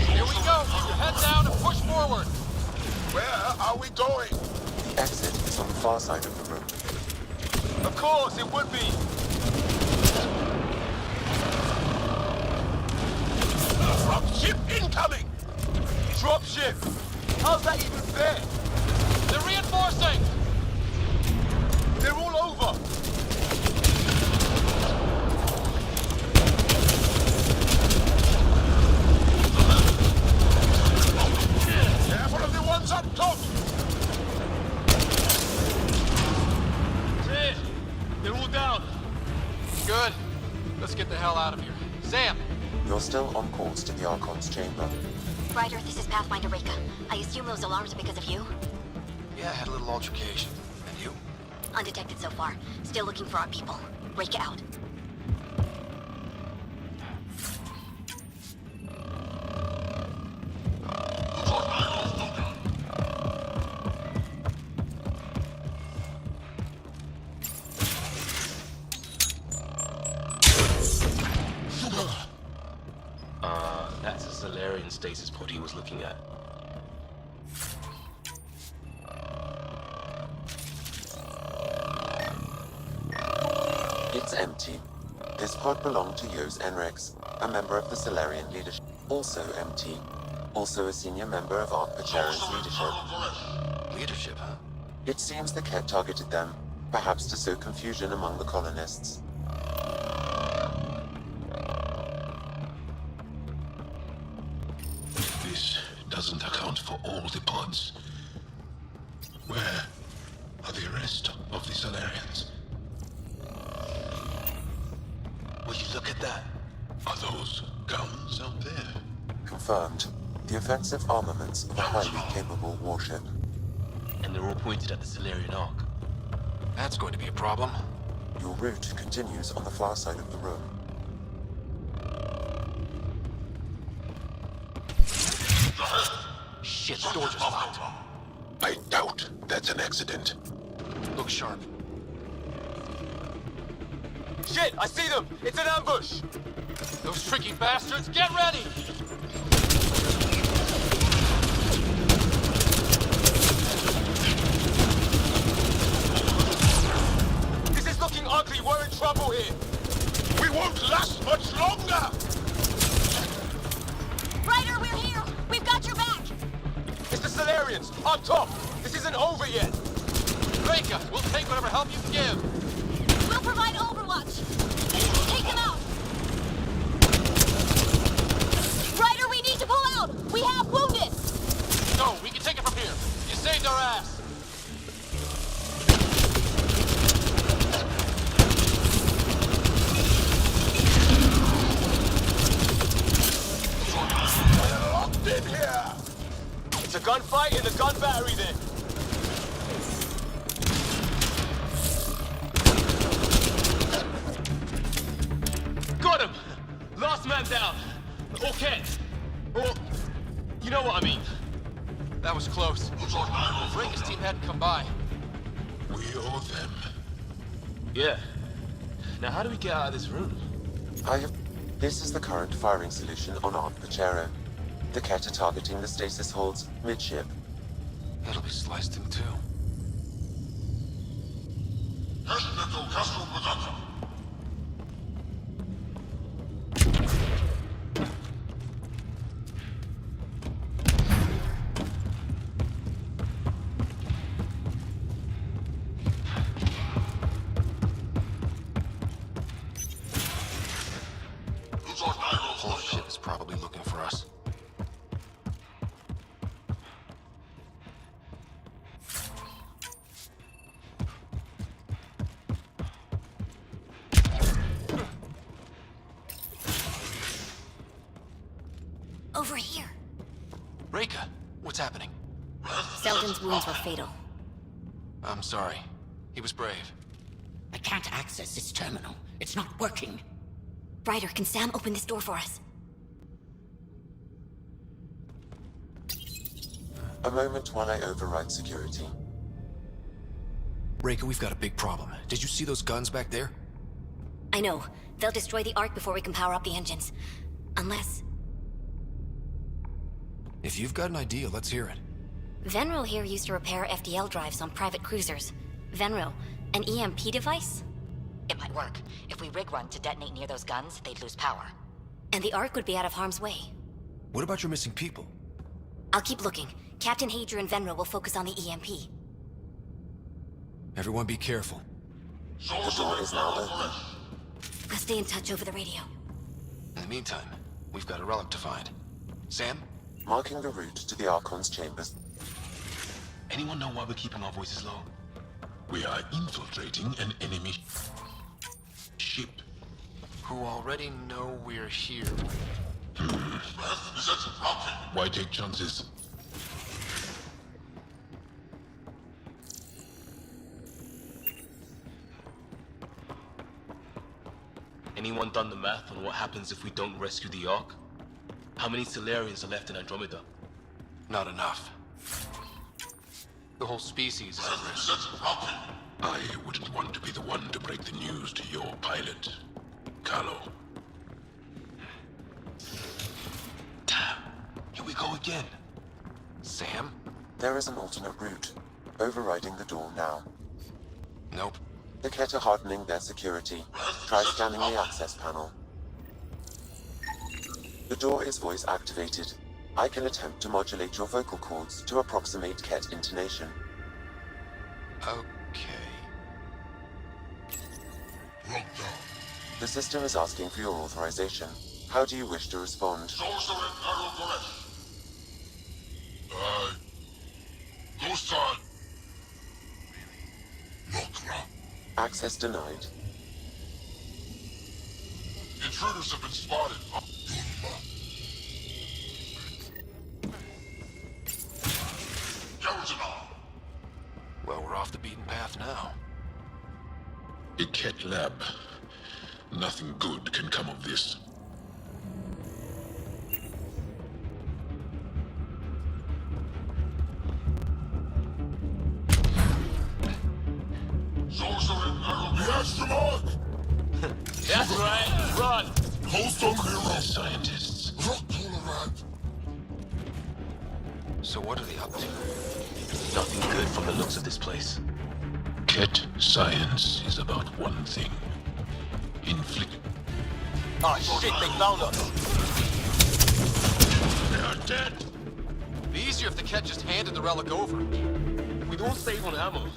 Speaker 22: Here we go! Keep your head down and push forward! Where are we going?
Speaker 1: Exit is on the far side of the room.
Speaker 9: Of course, it would be!
Speaker 22: Dropship incoming!
Speaker 9: Dropship! How's that even fair?
Speaker 22: They're reinforcing!
Speaker 9: They're all over!
Speaker 22: Careful of the ones up top!
Speaker 9: That's it! They're all down!
Speaker 18: Good. Let's get the hell out of here. Sam!
Speaker 1: You're still on course to the Archon's chamber.
Speaker 4: Ryder, this is Pathfinder Reka. I assume those alarms are because of you?
Speaker 18: Yeah, I had a little altercation. And you?
Speaker 4: Undetected so far. Still looking for our people. Reka out.
Speaker 9: That's a Solarian stasis pod he was looking at.
Speaker 1: It's empty. This pod belonged to Yos Enrex, a member of the Solarian leadership. Also empty. Also a senior member of Ark Pachero's leadership.
Speaker 18: Leadership, huh?
Speaker 1: It seems the Ket targeted them, perhaps to sow confusion among the colonists.
Speaker 22: This doesn't account for all the pods. Where are the rest of the Solarians? Will you look at that? Are those guns out there?
Speaker 1: Confirmed. The offensive armaments of a highly capable warship.
Speaker 9: And they're all pointed at the Solarian Ark.
Speaker 18: That's going to be a problem.
Speaker 1: Your route continues on the far side of the room.
Speaker 18: Shit, the door just locked.
Speaker 22: I doubt that's an accident.
Speaker 18: Look sharp.
Speaker 9: Shit! I see them! It's an ambush!
Speaker 18: Those tricky bastards, get ready!
Speaker 9: This is looking ugly. We're in trouble here.
Speaker 22: We won't last much longer!
Speaker 4: Ryder, we're here! We've got your back!
Speaker 9: It's the Solarians, up top. This isn't over yet.
Speaker 18: Reka, we'll take whatever help you can give.
Speaker 4: We'll provide overwatch! Take them out! Ryder, we need to pull out! We have wounded!
Speaker 18: No, we can take it from here. You saved our ass.
Speaker 22: We're locked in here!
Speaker 9: It's a gunfight in the gun battery then. Got him! Last man down. Okay. Or, you know what I mean.
Speaker 18: That was close. Reka's team hadn't come by.
Speaker 22: We owe them.
Speaker 9: Yeah. Now how do we get out of this room?
Speaker 1: This is the current firing solution on Ark Pachero. The Ket are targeting the stasis holds midship.
Speaker 18: It'll be sliced in two. Whole ship is probably looking for us.
Speaker 24: Over here.
Speaker 18: Reka, what's happening?
Speaker 24: Selden's wounds were fatal.
Speaker 18: I'm sorry. He was brave.
Speaker 23: I can't access this terminal. It's not working.
Speaker 24: Ryder, can Sam open this door for us?
Speaker 1: A moment while I override security.
Speaker 18: Reka, we've got a big problem. Did you see those guns back there?
Speaker 24: I know. They'll destroy the Ark before we can power up the engines. Unless...
Speaker 18: If you've got an idea, let's hear it.
Speaker 24: Venril here used to repair FDL drives on private cruisers. Venril, an EMP device?
Speaker 4: It might work. If we rig one to detonate near those guns, they'd lose power.
Speaker 24: And the Ark would be out of harm's way.
Speaker 18: What about your missing people?
Speaker 24: I'll keep looking. Captain Hadrian and Venril will focus on the EMP.
Speaker 18: Everyone be careful.
Speaker 1: The door is now open.
Speaker 24: I'll stay in touch over the radio.
Speaker 18: In the meantime, we've got a relic to find. Sam?
Speaker 1: Marking the route to the Archon's chambers.
Speaker 22: Anyone know why we're keeping our voices low? We are infiltrating an enemy ship.
Speaker 18: Who already know we're here.
Speaker 22: Why take chances?
Speaker 9: Anyone done the math on what happens if we don't rescue the Ark? How many Solarians are left in Andromeda?
Speaker 18: Not enough. The whole species is at risk.
Speaker 22: I wouldn't want to be the one to break the news to your pilot, Carlo.
Speaker 18: Damn. Here we go again. Sam?
Speaker 1: There is an alternate route. Overriding the door now.
Speaker 18: Nope.
Speaker 1: The Ket are hardening their security. Try scanning the access panel. The door is voice activated. I can attempt to modulate your vocal cords to approximate Ket intonation.
Speaker 22: Okay.
Speaker 1: The system is asking for your authorization. How do you wish to respond? Access denied.
Speaker 22: Intruders have been spotted.
Speaker 18: Well, we're off the beaten path now.
Speaker 22: A Ket lab. Nothing good can come of this.
Speaker 9: That's right, run!
Speaker 22: Post on hero scientists.
Speaker 18: So what are they up to? Nothing good from the looks of this place.
Speaker 22: Ket science is about one thing. Inflict.
Speaker 9: Oh shit, they found us!
Speaker 22: They are dead!
Speaker 18: It'd be easier if the Ket just handed the relic over.
Speaker 9: We don't save on ammo.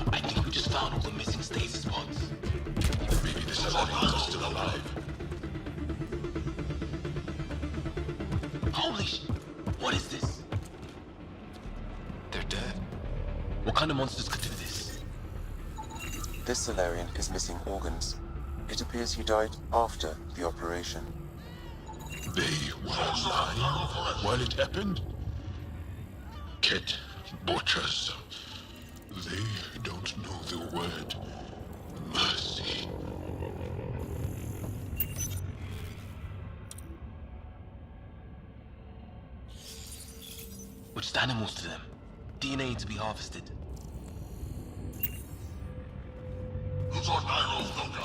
Speaker 22: I think we just found all the missing stasis pods. Maybe the Salarians are still alive.
Speaker 9: Holy sh... What is this?
Speaker 18: They're dead.
Speaker 9: What kind of monsters could do this?
Speaker 1: This Solarian is missing organs. It appears he died after the operation.
Speaker 22: They were alive while it happened? Ket butchers. They don't know the word mercy.
Speaker 9: We're just animals to them. DNA to be harvested.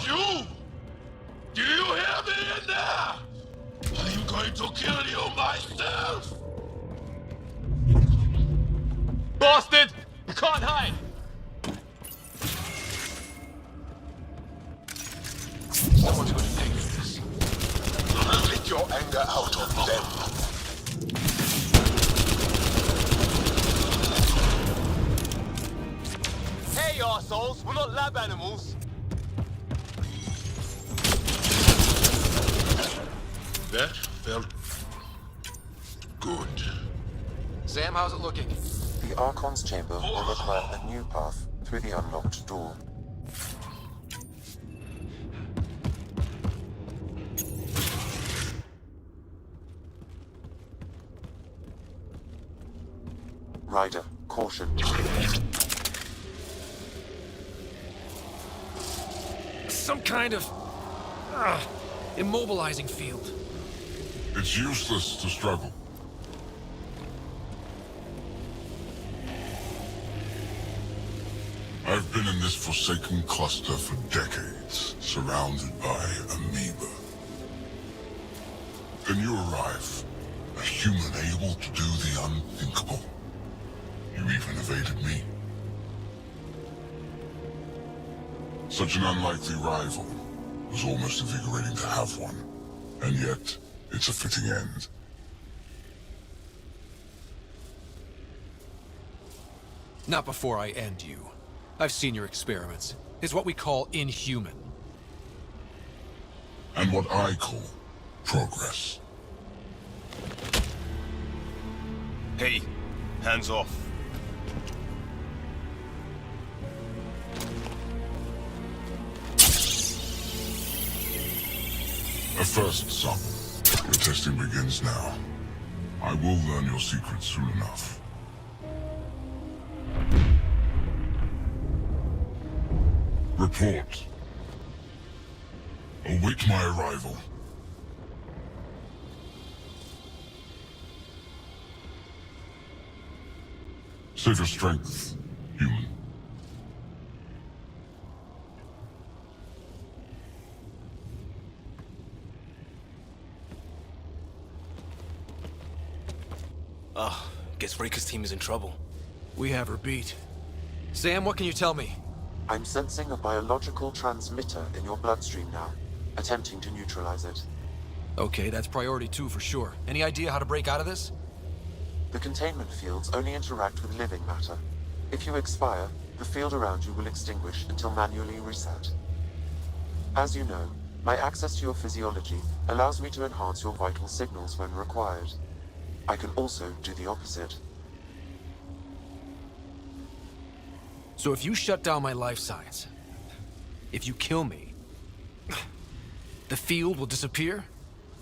Speaker 22: You! Do you hear me in there? I'm going to kill you myself!
Speaker 9: Bastard! You can't hide!
Speaker 22: Someone's going to pay for this. Take your anger out of them.
Speaker 9: Hey, arseholes! We're not lab animals!
Speaker 22: That felt good.
Speaker 18: Sam, how's it looking?
Speaker 1: The Archon's chamber will require a new path through the unlocked door. Ryder, caution.
Speaker 18: Some kind of... immobilizing field.
Speaker 22: It's useless to struggle. I've been in this forsaken cluster for decades, surrounded by amoeba. Then you arrive, a human able to do the unthinkable. You even evaded me. Such an unlikely rival. It was almost invigorating to have one. And yet, it's a fitting end.
Speaker 18: Not before I end you. I've seen your experiments. It's what we call inhuman.
Speaker 22: And what I call progress.
Speaker 9: Hey, hands off.
Speaker 22: A first, son. Your testing begins now. I will learn your secrets soon enough. Report. Await my arrival. Save your strength, human.
Speaker 9: Ugh.
Speaker 3: Guess Rika's team is in trouble.
Speaker 18: We have her beat. Sam, what can you tell me?
Speaker 1: I'm sensing a biological transmitter in your bloodstream now, attempting to neutralize it.
Speaker 18: Okay, that's priority 2 for sure. Any idea how to break out of this?
Speaker 1: The containment fields only interact with living matter. If you expire, the field around you will extinguish until manually reset. As you know, my access to your physiology allows me to enhance your vital signals when required. I can also do the opposite.
Speaker 18: So if you shut down my life signs, if you kill me, the field will disappear?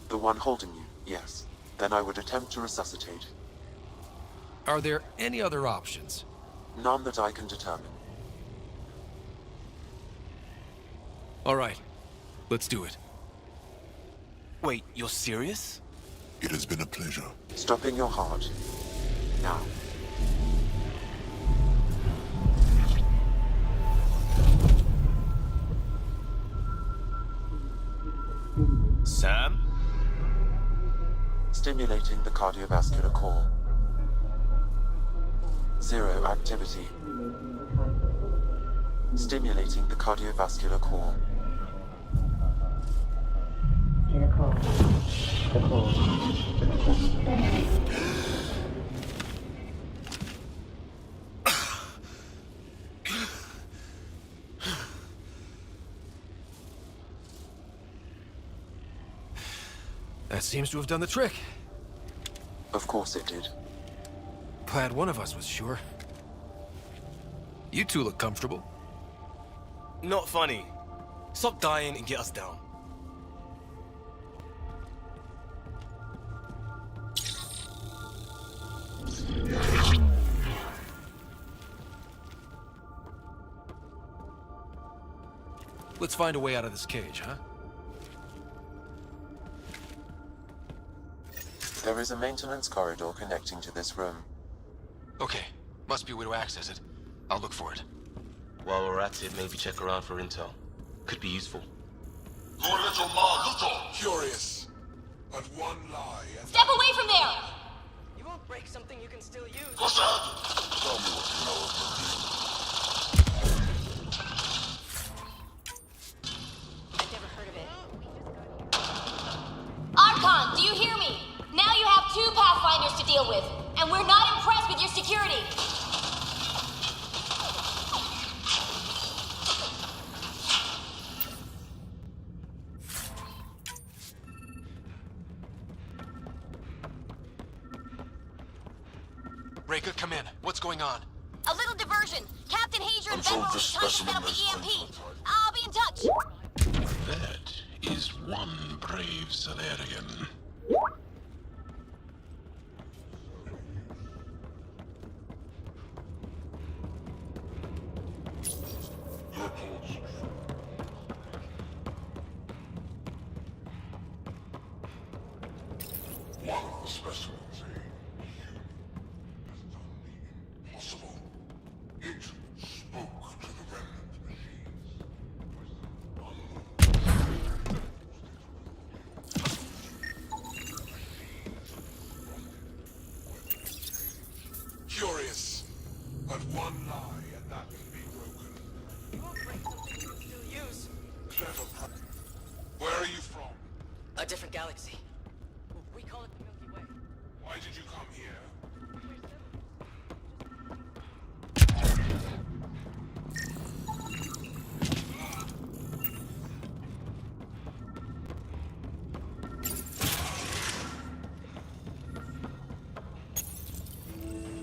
Speaker 1: The one holding you, yes. Then I would attempt to resuscitate.
Speaker 18: Are there any other options?
Speaker 1: None that I can determine.
Speaker 18: All right, let's do it.
Speaker 3: Wait, you're serious?
Speaker 22: It has been a pleasure.
Speaker 1: Stopping your heart. Now.
Speaker 3: Sam?
Speaker 1: Stimulating the cardiovascular core. 0 activity. Stimulating the cardiovascular core.
Speaker 18: That seems to have done the trick.
Speaker 1: Of course it did.
Speaker 18: Glad one of us was sure. You two look comfortable.
Speaker 3: Not funny. Stop dying and get us down.
Speaker 18: Let's find a way out of this cage, huh?
Speaker 1: There is a maintenance corridor connecting to this room.
Speaker 18: Okay, must be a way to access it. I'll look for it.
Speaker 3: While we're at it, maybe check around for intel. Could be useful.
Speaker 22: Curious. But one lie.
Speaker 4: Step away from there!
Speaker 7: You won't break something you can still use.
Speaker 22: Tell me what you know of
Speaker 7: I've never heard of it.
Speaker 4: Archon, do you hear me? Now you have 2 Pathfinders to deal with, and we're not impressed with your security.
Speaker 18: Rika, come in. What's going on?
Speaker 4: A little diversion. Captain Hager and
Speaker 22: Until
Speaker 4: Benro
Speaker 22: this
Speaker 4: are trying to set
Speaker 22: specimen
Speaker 4: up the
Speaker 22: is
Speaker 4: EMP. I'll be in touch.
Speaker 22: That is one brave Salarian. One of the specimens, possible. It spoke to the remnant machines. Curious, but one lie and that can be broken.
Speaker 7: You won't break something you can still use.
Speaker 22: Clever. Where are you from?
Speaker 7: A different galaxy. We call it the Milky Way.
Speaker 22: Why did you come here?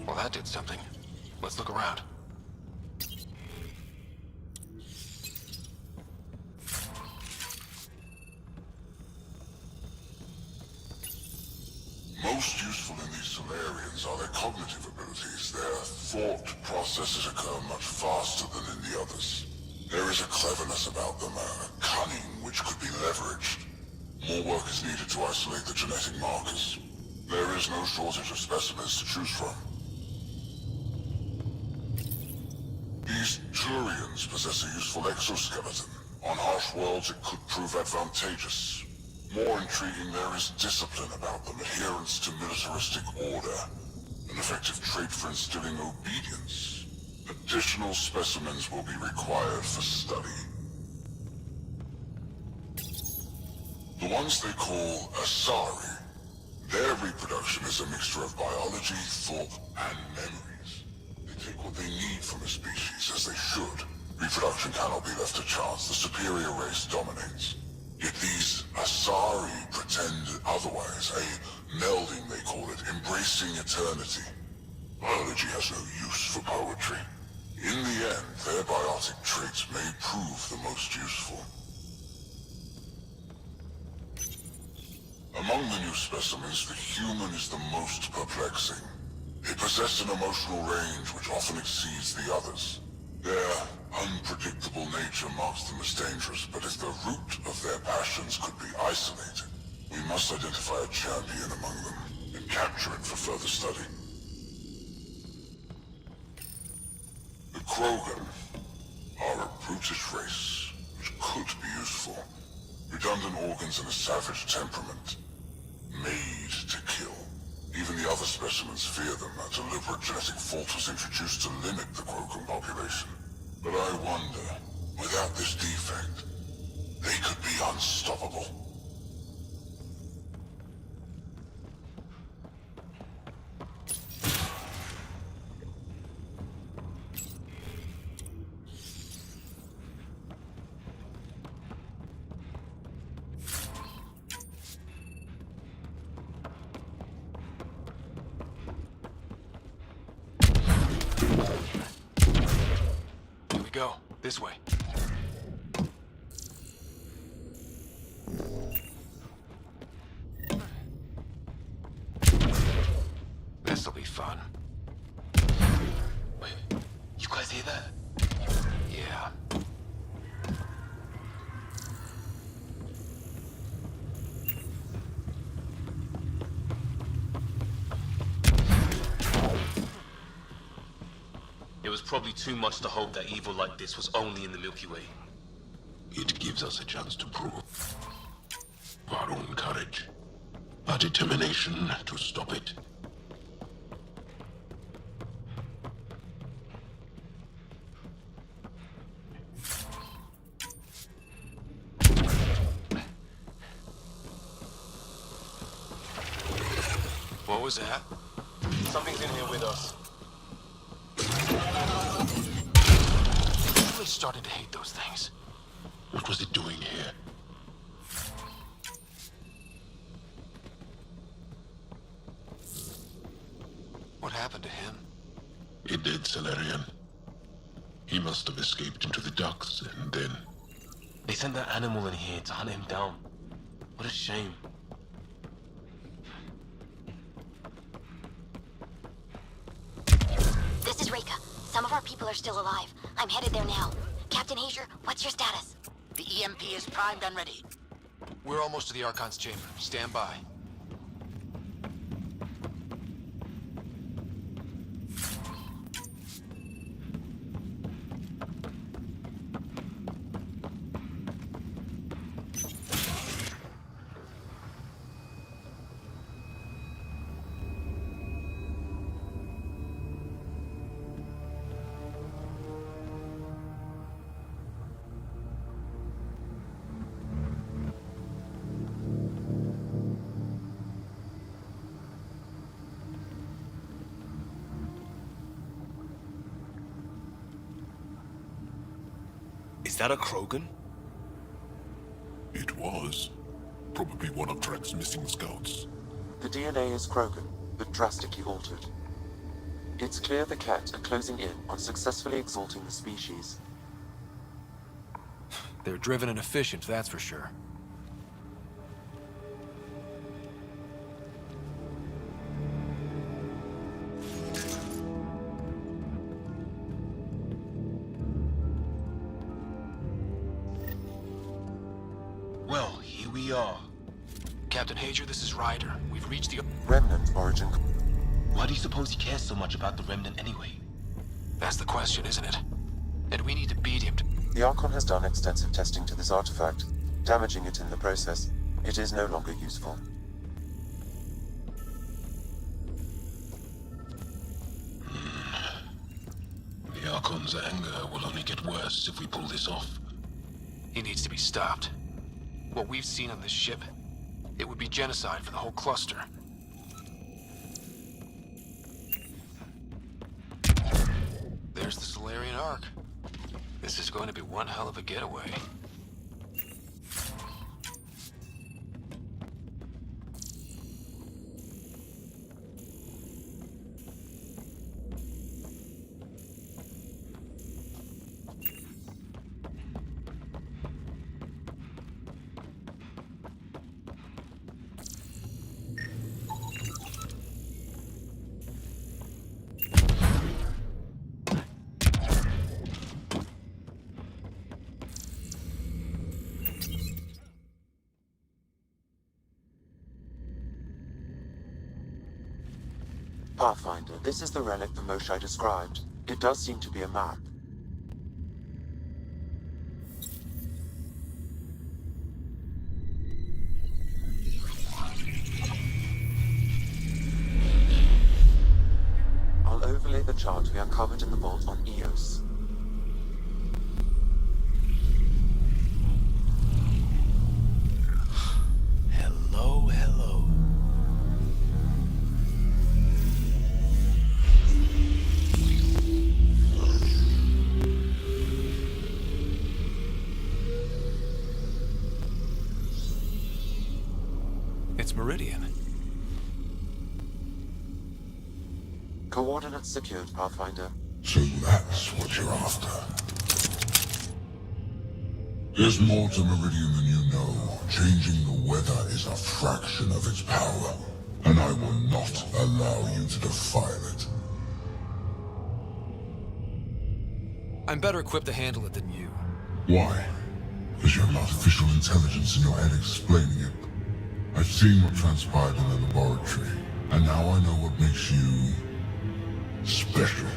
Speaker 18: Well, that did something. Let's look around.
Speaker 22: Most useful in these Solarians are their cognitive abilities. Their thought processes occur much faster than in the others. There is a cleverness about them, a cunning which could be leveraged. More work is needed to isolate the genetic markers. There is no shortage of specimens to choose from. These Turians possess a useful exoskeleton. On harsh worlds, it could prove advantageous. More intriguing, there is discipline about them, adherence to militaristic order. an effective trait for instilling obedience. Additional specimens will be required for study. The ones they call Asari, their reproduction is a mixture of biology, thought, and memories. They take what they need from a species, as they should. Reproduction cannot be left to chance. The superior race dominates. Yet these Asari pretend otherwise, a melding they call it, embracing eternity. Biology has no use for poetry. In the end, their biotic traits may prove the most useful. Among the new specimens, the human is the most perplexing. They possess an emotional range which often exceeds the others. Their unpredictable nature marks them as dangerous, but if the root of their passions could be isolated, we must identify a champion among them and capture it for further study. The Krogan are a brutish race which could be useful. Redundant organs and a savage temperament. Made to kill. Even the other specimens fear them. A deliberate genetic fault was introduced to limit the Krogan population. But I wonder, without this defect, they could be unstoppable.
Speaker 18: Go. This way. This'll be fun.
Speaker 3: Wait, you guys hear that?
Speaker 18: Yeah.
Speaker 3: It was probably too much to hope that evil like this was only in the Milky Way.
Speaker 22: It gives us a chance to prove our own courage, our determination to stop it.
Speaker 18: What was that?
Speaker 3: Something's in here with us.
Speaker 18: I'm really starting to hate those things.
Speaker 22: What was it doing here?
Speaker 18: What happened to him?
Speaker 22: He did, Salarian. He must have escaped into the ducts, and then...
Speaker 3: They sent that animal in here to hunt him down. What a shame.
Speaker 4: This is Reika. Some of our people are still alive. I'm headed there now. Captain Hazer, what's your status?
Speaker 23: The EMP is primed and ready.
Speaker 18: We're almost to the Archon's chamber. Stand by.
Speaker 3: Is that a Krogan?
Speaker 22: It was. Probably one of Trek's missing scouts.
Speaker 1: The DNA is Krogan, but drastically altered. It's clear the Cat are closing in on successfully exalting the species.
Speaker 18: They're driven and efficient, that's for sure.
Speaker 3: Well, here we are.
Speaker 18: Captain Hager, this is Ryder. We've reached the...
Speaker 1: Remnant origin.
Speaker 3: Why do you suppose he cares so much about the Remnant anyway?
Speaker 18: That's the question, isn't it? And we need to beat him to...
Speaker 1: The Archon has done extensive testing to this artifact, damaging it in the process. It is no longer useful.
Speaker 2: Archon's anger will only get worse if we pull this off.
Speaker 18: He needs to be stopped. What we've seen on this ship, it would be genocide for the whole cluster. There's the Solarian Ark. This is going to be one hell of a getaway.
Speaker 1: Pathfinder, this is the relic the Moshae described. It does seem to be a map. I'll overlay the chart we uncovered in the vault on EOS.
Speaker 3: Hello, hello.
Speaker 18: It's Meridian.
Speaker 1: Coordinates secured, Pathfinder.
Speaker 22: So that's what you're after. There's more to Meridian than you know. Changing the weather is a fraction of its power, and I will not allow you to defile it.
Speaker 18: I'm better equipped to handle it than you.
Speaker 22: Why? Because you have artificial intelligence in your head explaining it. I've seen what transpired in the laboratory, and now I know what makes you special.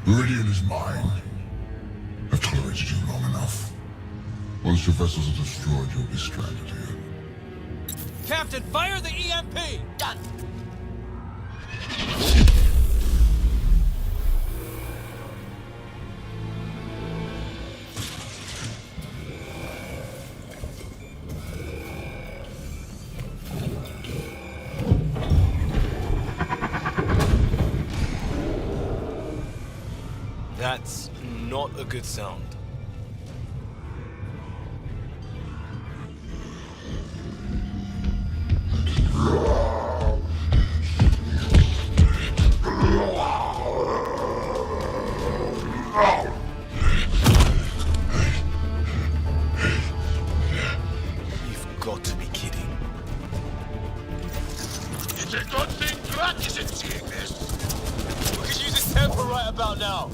Speaker 22: Meridian is mine. I've tolerated you long enough. Once your vessels are destroyed, you'll be stranded here.
Speaker 9: Captain, fire the EMP!
Speaker 23: Done.
Speaker 3: That's not a good sound. You've got to be kidding.
Speaker 9: It's a good thing Drat isn't seeing this. We could use his temper right about now.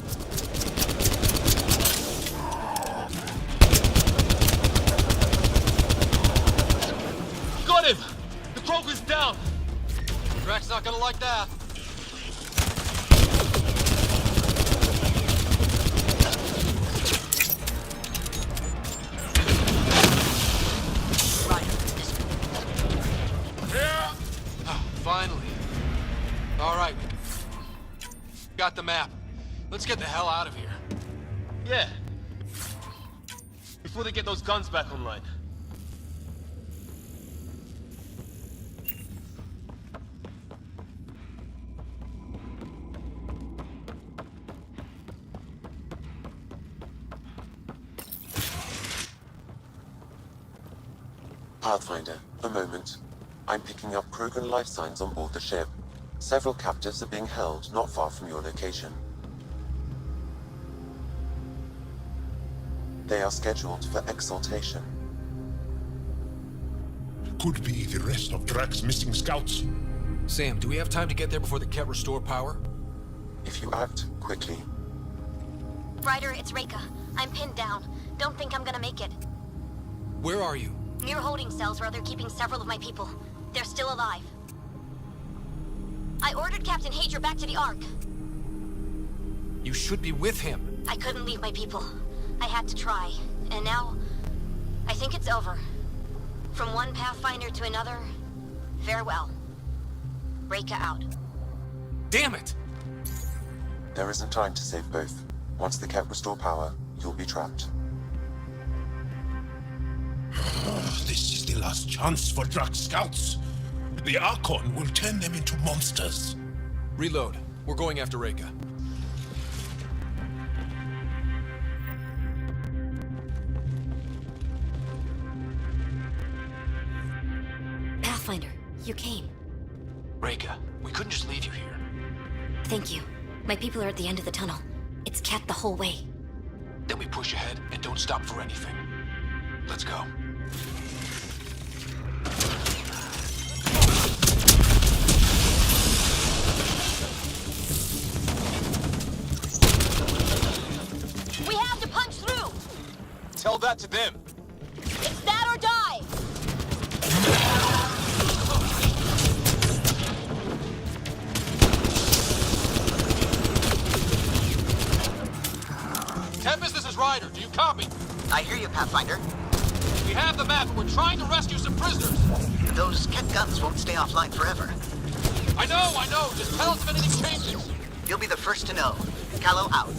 Speaker 9: Got him! The Krogan's down!
Speaker 18: Drax's not gonna like that. Finally. All right. Got the map. Let's get the hell out of here.
Speaker 9: Yeah. Before they get those guns back online.
Speaker 1: Pathfinder, a moment. I'm picking up Krogan life signs on board the ship. Several captives are being held not far from your location. They are scheduled for exaltation.
Speaker 22: Could be the rest of Drak's missing scouts.
Speaker 18: Sam, do we have time to get there before the Ket restore power?
Speaker 1: If you act quickly.
Speaker 4: Ryder, it's Reika. I'm pinned down. Don't think I'm gonna make it.
Speaker 18: Where are you?
Speaker 4: Near holding cells where they're keeping several of my people. They're still alive. I ordered Captain Hager back to the Ark.
Speaker 18: You should be with him.
Speaker 4: I couldn't leave my people. I had to try. And now, I think it's over. From one Pathfinder to another, farewell. Reika out.
Speaker 18: Damn it!
Speaker 1: There isn't time to save both. Once the Ket restore power, you'll be trapped.
Speaker 2: This is the last chance for Drak's scouts. The Archon will turn them into monsters.
Speaker 18: Reload. We're going after Reika.
Speaker 24: Pathfinder, you came.
Speaker 18: Reika, we couldn't just leave you here.
Speaker 24: Thank you. My people are at the end of the tunnel. It's Ket the whole way.
Speaker 18: Then we push ahead and don't stop for anything. Let's go.
Speaker 4: We have to punch through!
Speaker 9: Tell that to them.
Speaker 4: It's that or die!
Speaker 9: Tempest, this is Ryder. Do you copy?
Speaker 16: I hear you, Pathfinder.
Speaker 9: We have the map and we're trying to rescue some prisoners.
Speaker 16: Those Ket guns won't stay offline forever.
Speaker 9: I know. Just tell us if anything changes.
Speaker 16: You'll be the first to know. Callow out.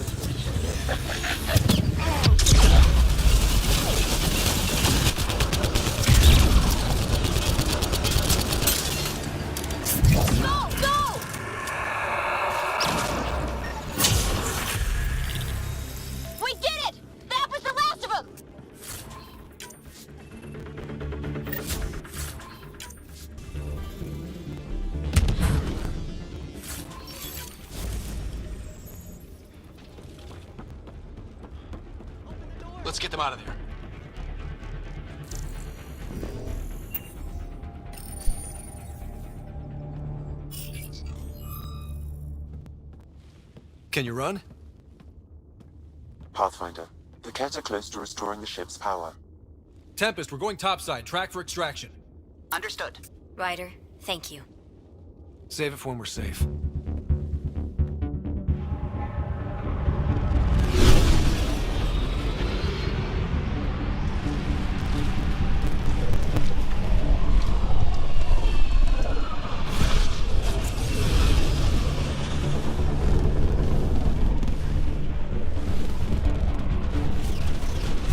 Speaker 4: Go! We did it! That was the last of them!
Speaker 18: Let's get them out of there. Can you run?
Speaker 1: Pathfinder, the Ket are close to restoring the ship's power.
Speaker 18: Tempest, we're going topside. Track for extraction.
Speaker 16: Understood.
Speaker 24: Ryder, thank you.
Speaker 18: Save it for when we're safe.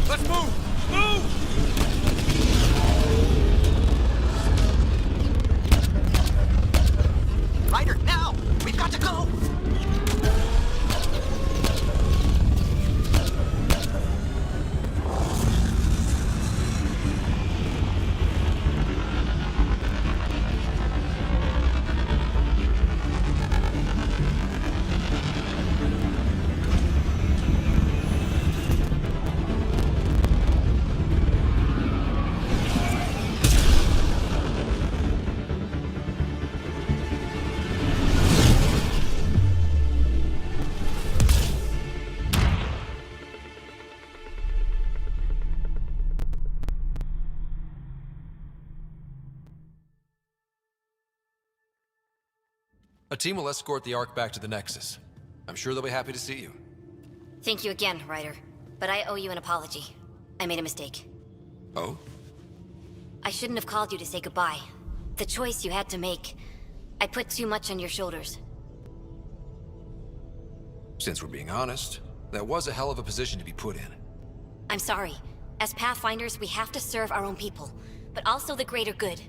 Speaker 9: Let's move! Move!
Speaker 16: Ryder, now! We've got to go!
Speaker 18: A team will escort the Ark back to the Nexus. I'm sure they'll be happy to see you.
Speaker 24: Thank you again, Ryder. But I owe you an apology. I made a mistake.
Speaker 18: Oh?
Speaker 24: I shouldn't have called you to say goodbye. The choice you had to make. I put too much on your shoulders.
Speaker 18: Since we're being honest, that was a hell of a position to be put in.
Speaker 24: I'm sorry. As Pathfinders, we have to serve our own people, but also the greater good.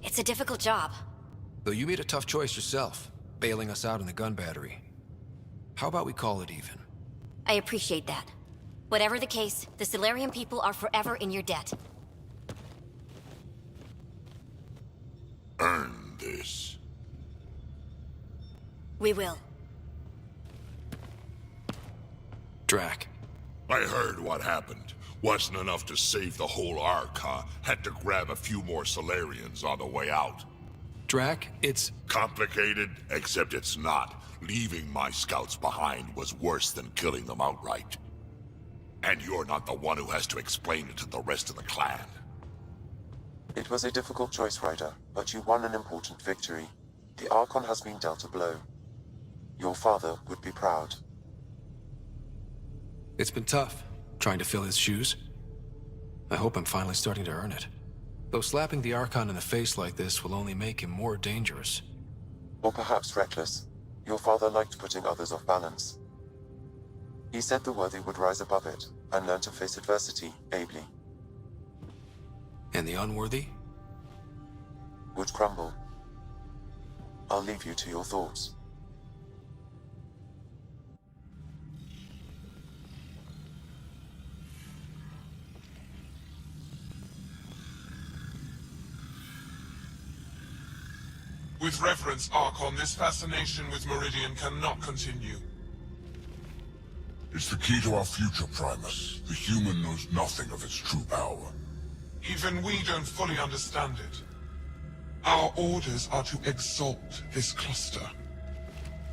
Speaker 24: It's a difficult job.
Speaker 18: Though you made a tough choice yourself, bailing us out in the gun battery. How about we call it even?
Speaker 24: I appreciate that. Whatever the case, the Solarian people are forever in your debt.
Speaker 22: Earn this.
Speaker 24: We will.
Speaker 18: Drac.
Speaker 22: I heard what happened. Wasn't enough to save the whole Ark, huh? Had to grab a few more Solarians on the way out.
Speaker 18: Drac, it's...
Speaker 22: complicated, except it's not. Leaving my scouts behind was worse than killing them outright. And you're not the one who has to explain it to the rest of the clan.
Speaker 1: It was a difficult choice, Ryder, but you won an important victory. The Archon has been dealt a blow. Your father would be proud.
Speaker 18: It's been tough, trying to fill his shoes. I hope I'm finally starting to earn it. Though slapping the Archon in the face like this will only make him more dangerous.
Speaker 1: Or perhaps reckless. Your father liked putting others off balance. He said the worthy would rise above it, and learn to face adversity ably.
Speaker 18: And the unworthy?
Speaker 1: Would crumble. I'll leave you to your thoughts.
Speaker 22: With reverence, Archon, this fascination with Meridian cannot continue. It's the key to our future, Primus. The human knows nothing of its true power. Even we don't fully understand it. Our orders are to exalt this cluster,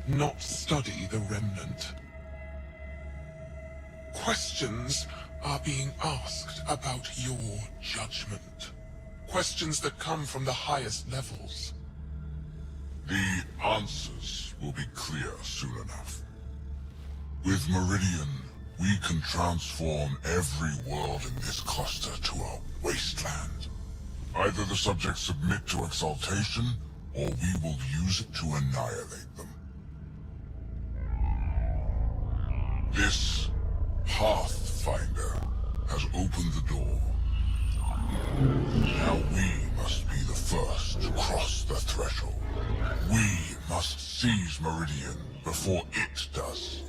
Speaker 22: not study the remnant. Questions are being asked about your judgment. Questions that come from the highest levels. The answers will be clear soon enough. With Meridian, we can transform every world in this cluster to a wasteland. Either the subjects submit to exaltation, or we will use it to annihilate them. This Pathfinder has opened the door. Now we must be the first to cross the threshold. We must seize Meridian before it does.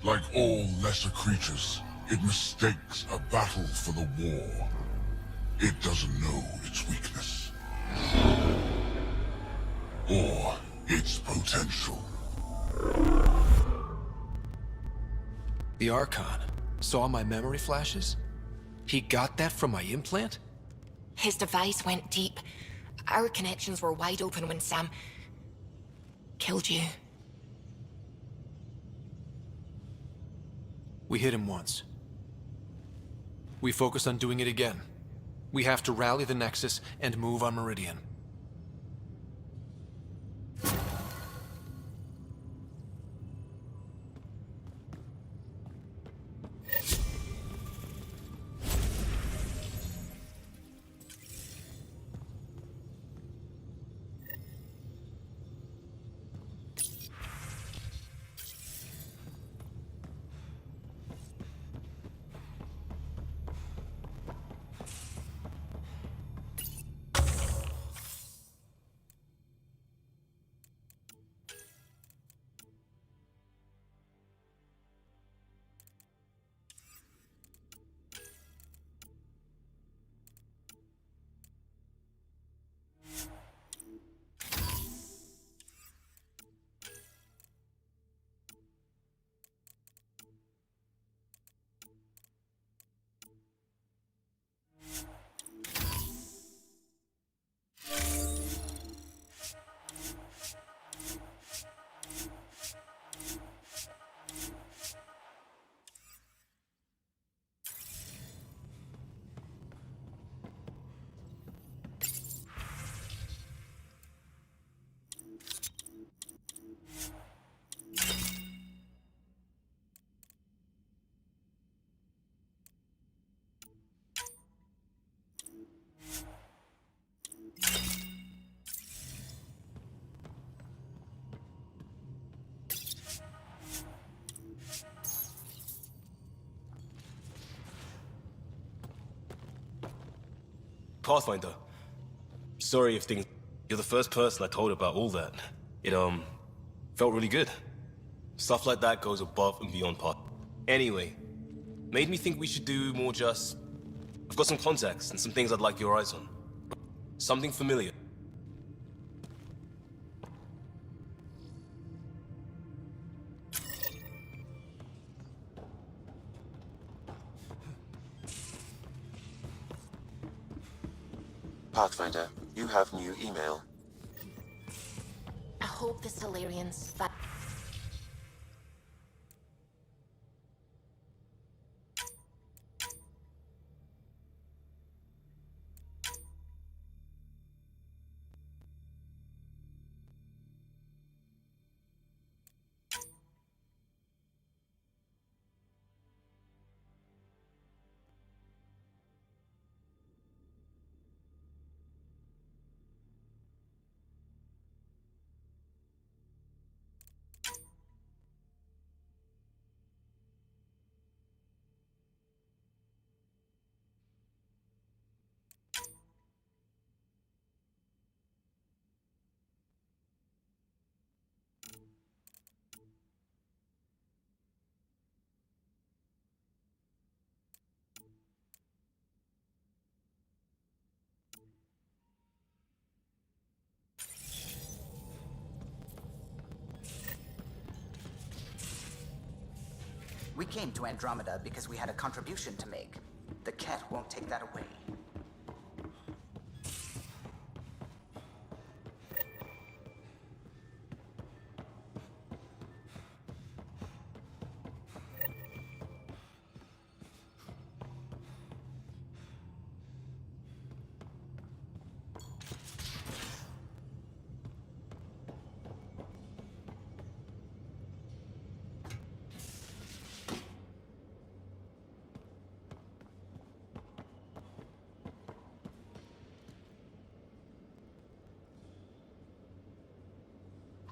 Speaker 22: Like all lesser creatures, it mistakes a battle for the war. It doesn't know its weakness. Or its potential.
Speaker 18: The Archon saw my memory flashes? He got that from my implant?
Speaker 5: His device went deep. Our connections were wide open when Sam killed you.
Speaker 18: We hit him once. We focus on doing it again. We have to rally the Nexus and move on Meridian.
Speaker 3: Pathfinder. Sorry if things... You're the first person I told about all that. It, felt really good. Stuff like that goes above and beyond Path. Anyway, made me think we should do more just... I've got some contacts and some things I'd like your eyes on. Something familiar.
Speaker 1: Pathfinder, you have new email.
Speaker 5: I hope the Solarians...
Speaker 16: We came to Andromeda because we had a contribution to make. The Ket won't take that away.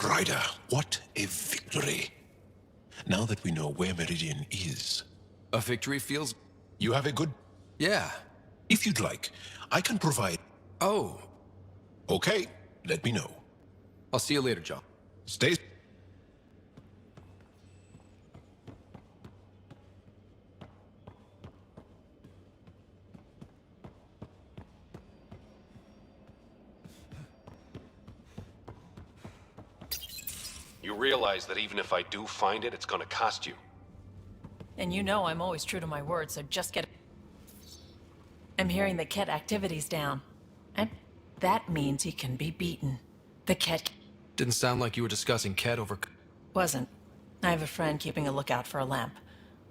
Speaker 2: Ryder, what a victory. Now that we know where Meridian is.
Speaker 18: A victory feels...
Speaker 2: You have a good...
Speaker 18: Yeah.
Speaker 2: If you'd like, I can provide...
Speaker 18: Oh.
Speaker 2: Okay, let me know.
Speaker 18: I'll see you later, John.
Speaker 2: Stay...
Speaker 10: You realize that even if I do find it, it's gonna cost you.
Speaker 7: And you know I'm always true to my word, so just get... I'm hearing the Ket activity's down. And that means he can be beaten. The Ket...
Speaker 18: Didn't sound like you were discussing Ket over...
Speaker 7: Wasn't. I have a friend keeping a lookout for a lamp.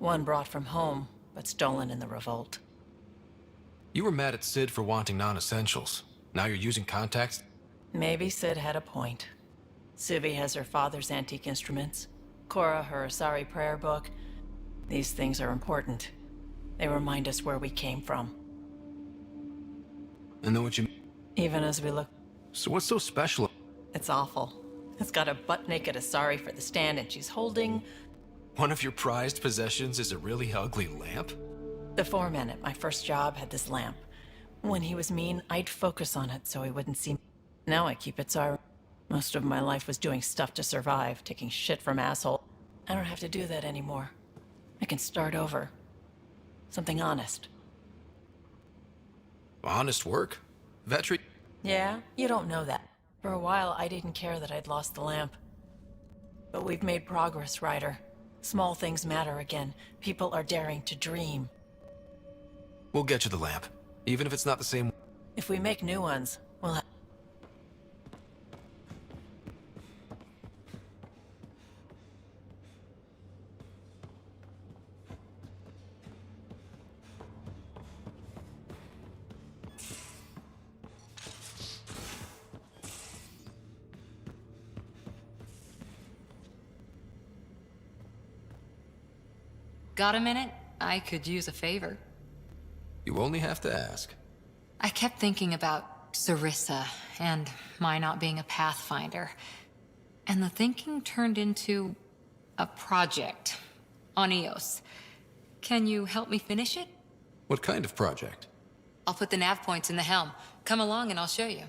Speaker 7: One brought from home, but stolen in the revolt.
Speaker 18: You were mad at Sid for wanting non-essentials. Now you're using contacts?
Speaker 7: Maybe Sid had a point. Suvi has her father's antique instruments. Cora her Asari prayer book. These things are important. They remind us where we came from.
Speaker 18: I know what you mean.
Speaker 7: Even as we look...
Speaker 18: So what's so special?
Speaker 7: It's awful. It's got a butt-naked Asari for the stand, and she's holding...
Speaker 18: One of your prized possessions is a really ugly lamp?
Speaker 7: The foreman at my first job had this lamp. When he was mean, I'd focus on it so he wouldn't see me. Now I keep it so most of my life was doing stuff to survive, taking shit from asshole. I don't have to do that anymore. I can start over. Something honest.
Speaker 18: Honest work? Vetri...
Speaker 7: Yeah, you don't know that. For a while, I didn't care that I'd lost the lamp. But we've made progress, Ryder. Small things matter again. People are daring to dream.
Speaker 18: We'll get you the lamp. Even if it's not the same...
Speaker 7: If we make new ones, we'll have...
Speaker 11: Got a minute? I could use a favor.
Speaker 18: You only have to ask.
Speaker 11: I kept thinking about Sarissa and my not being a Pathfinder. And the thinking turned into a project on Eos. Can you help me finish it?
Speaker 18: What kind of project?
Speaker 11: I'll put the nav points in the helm. Come along and I'll show you.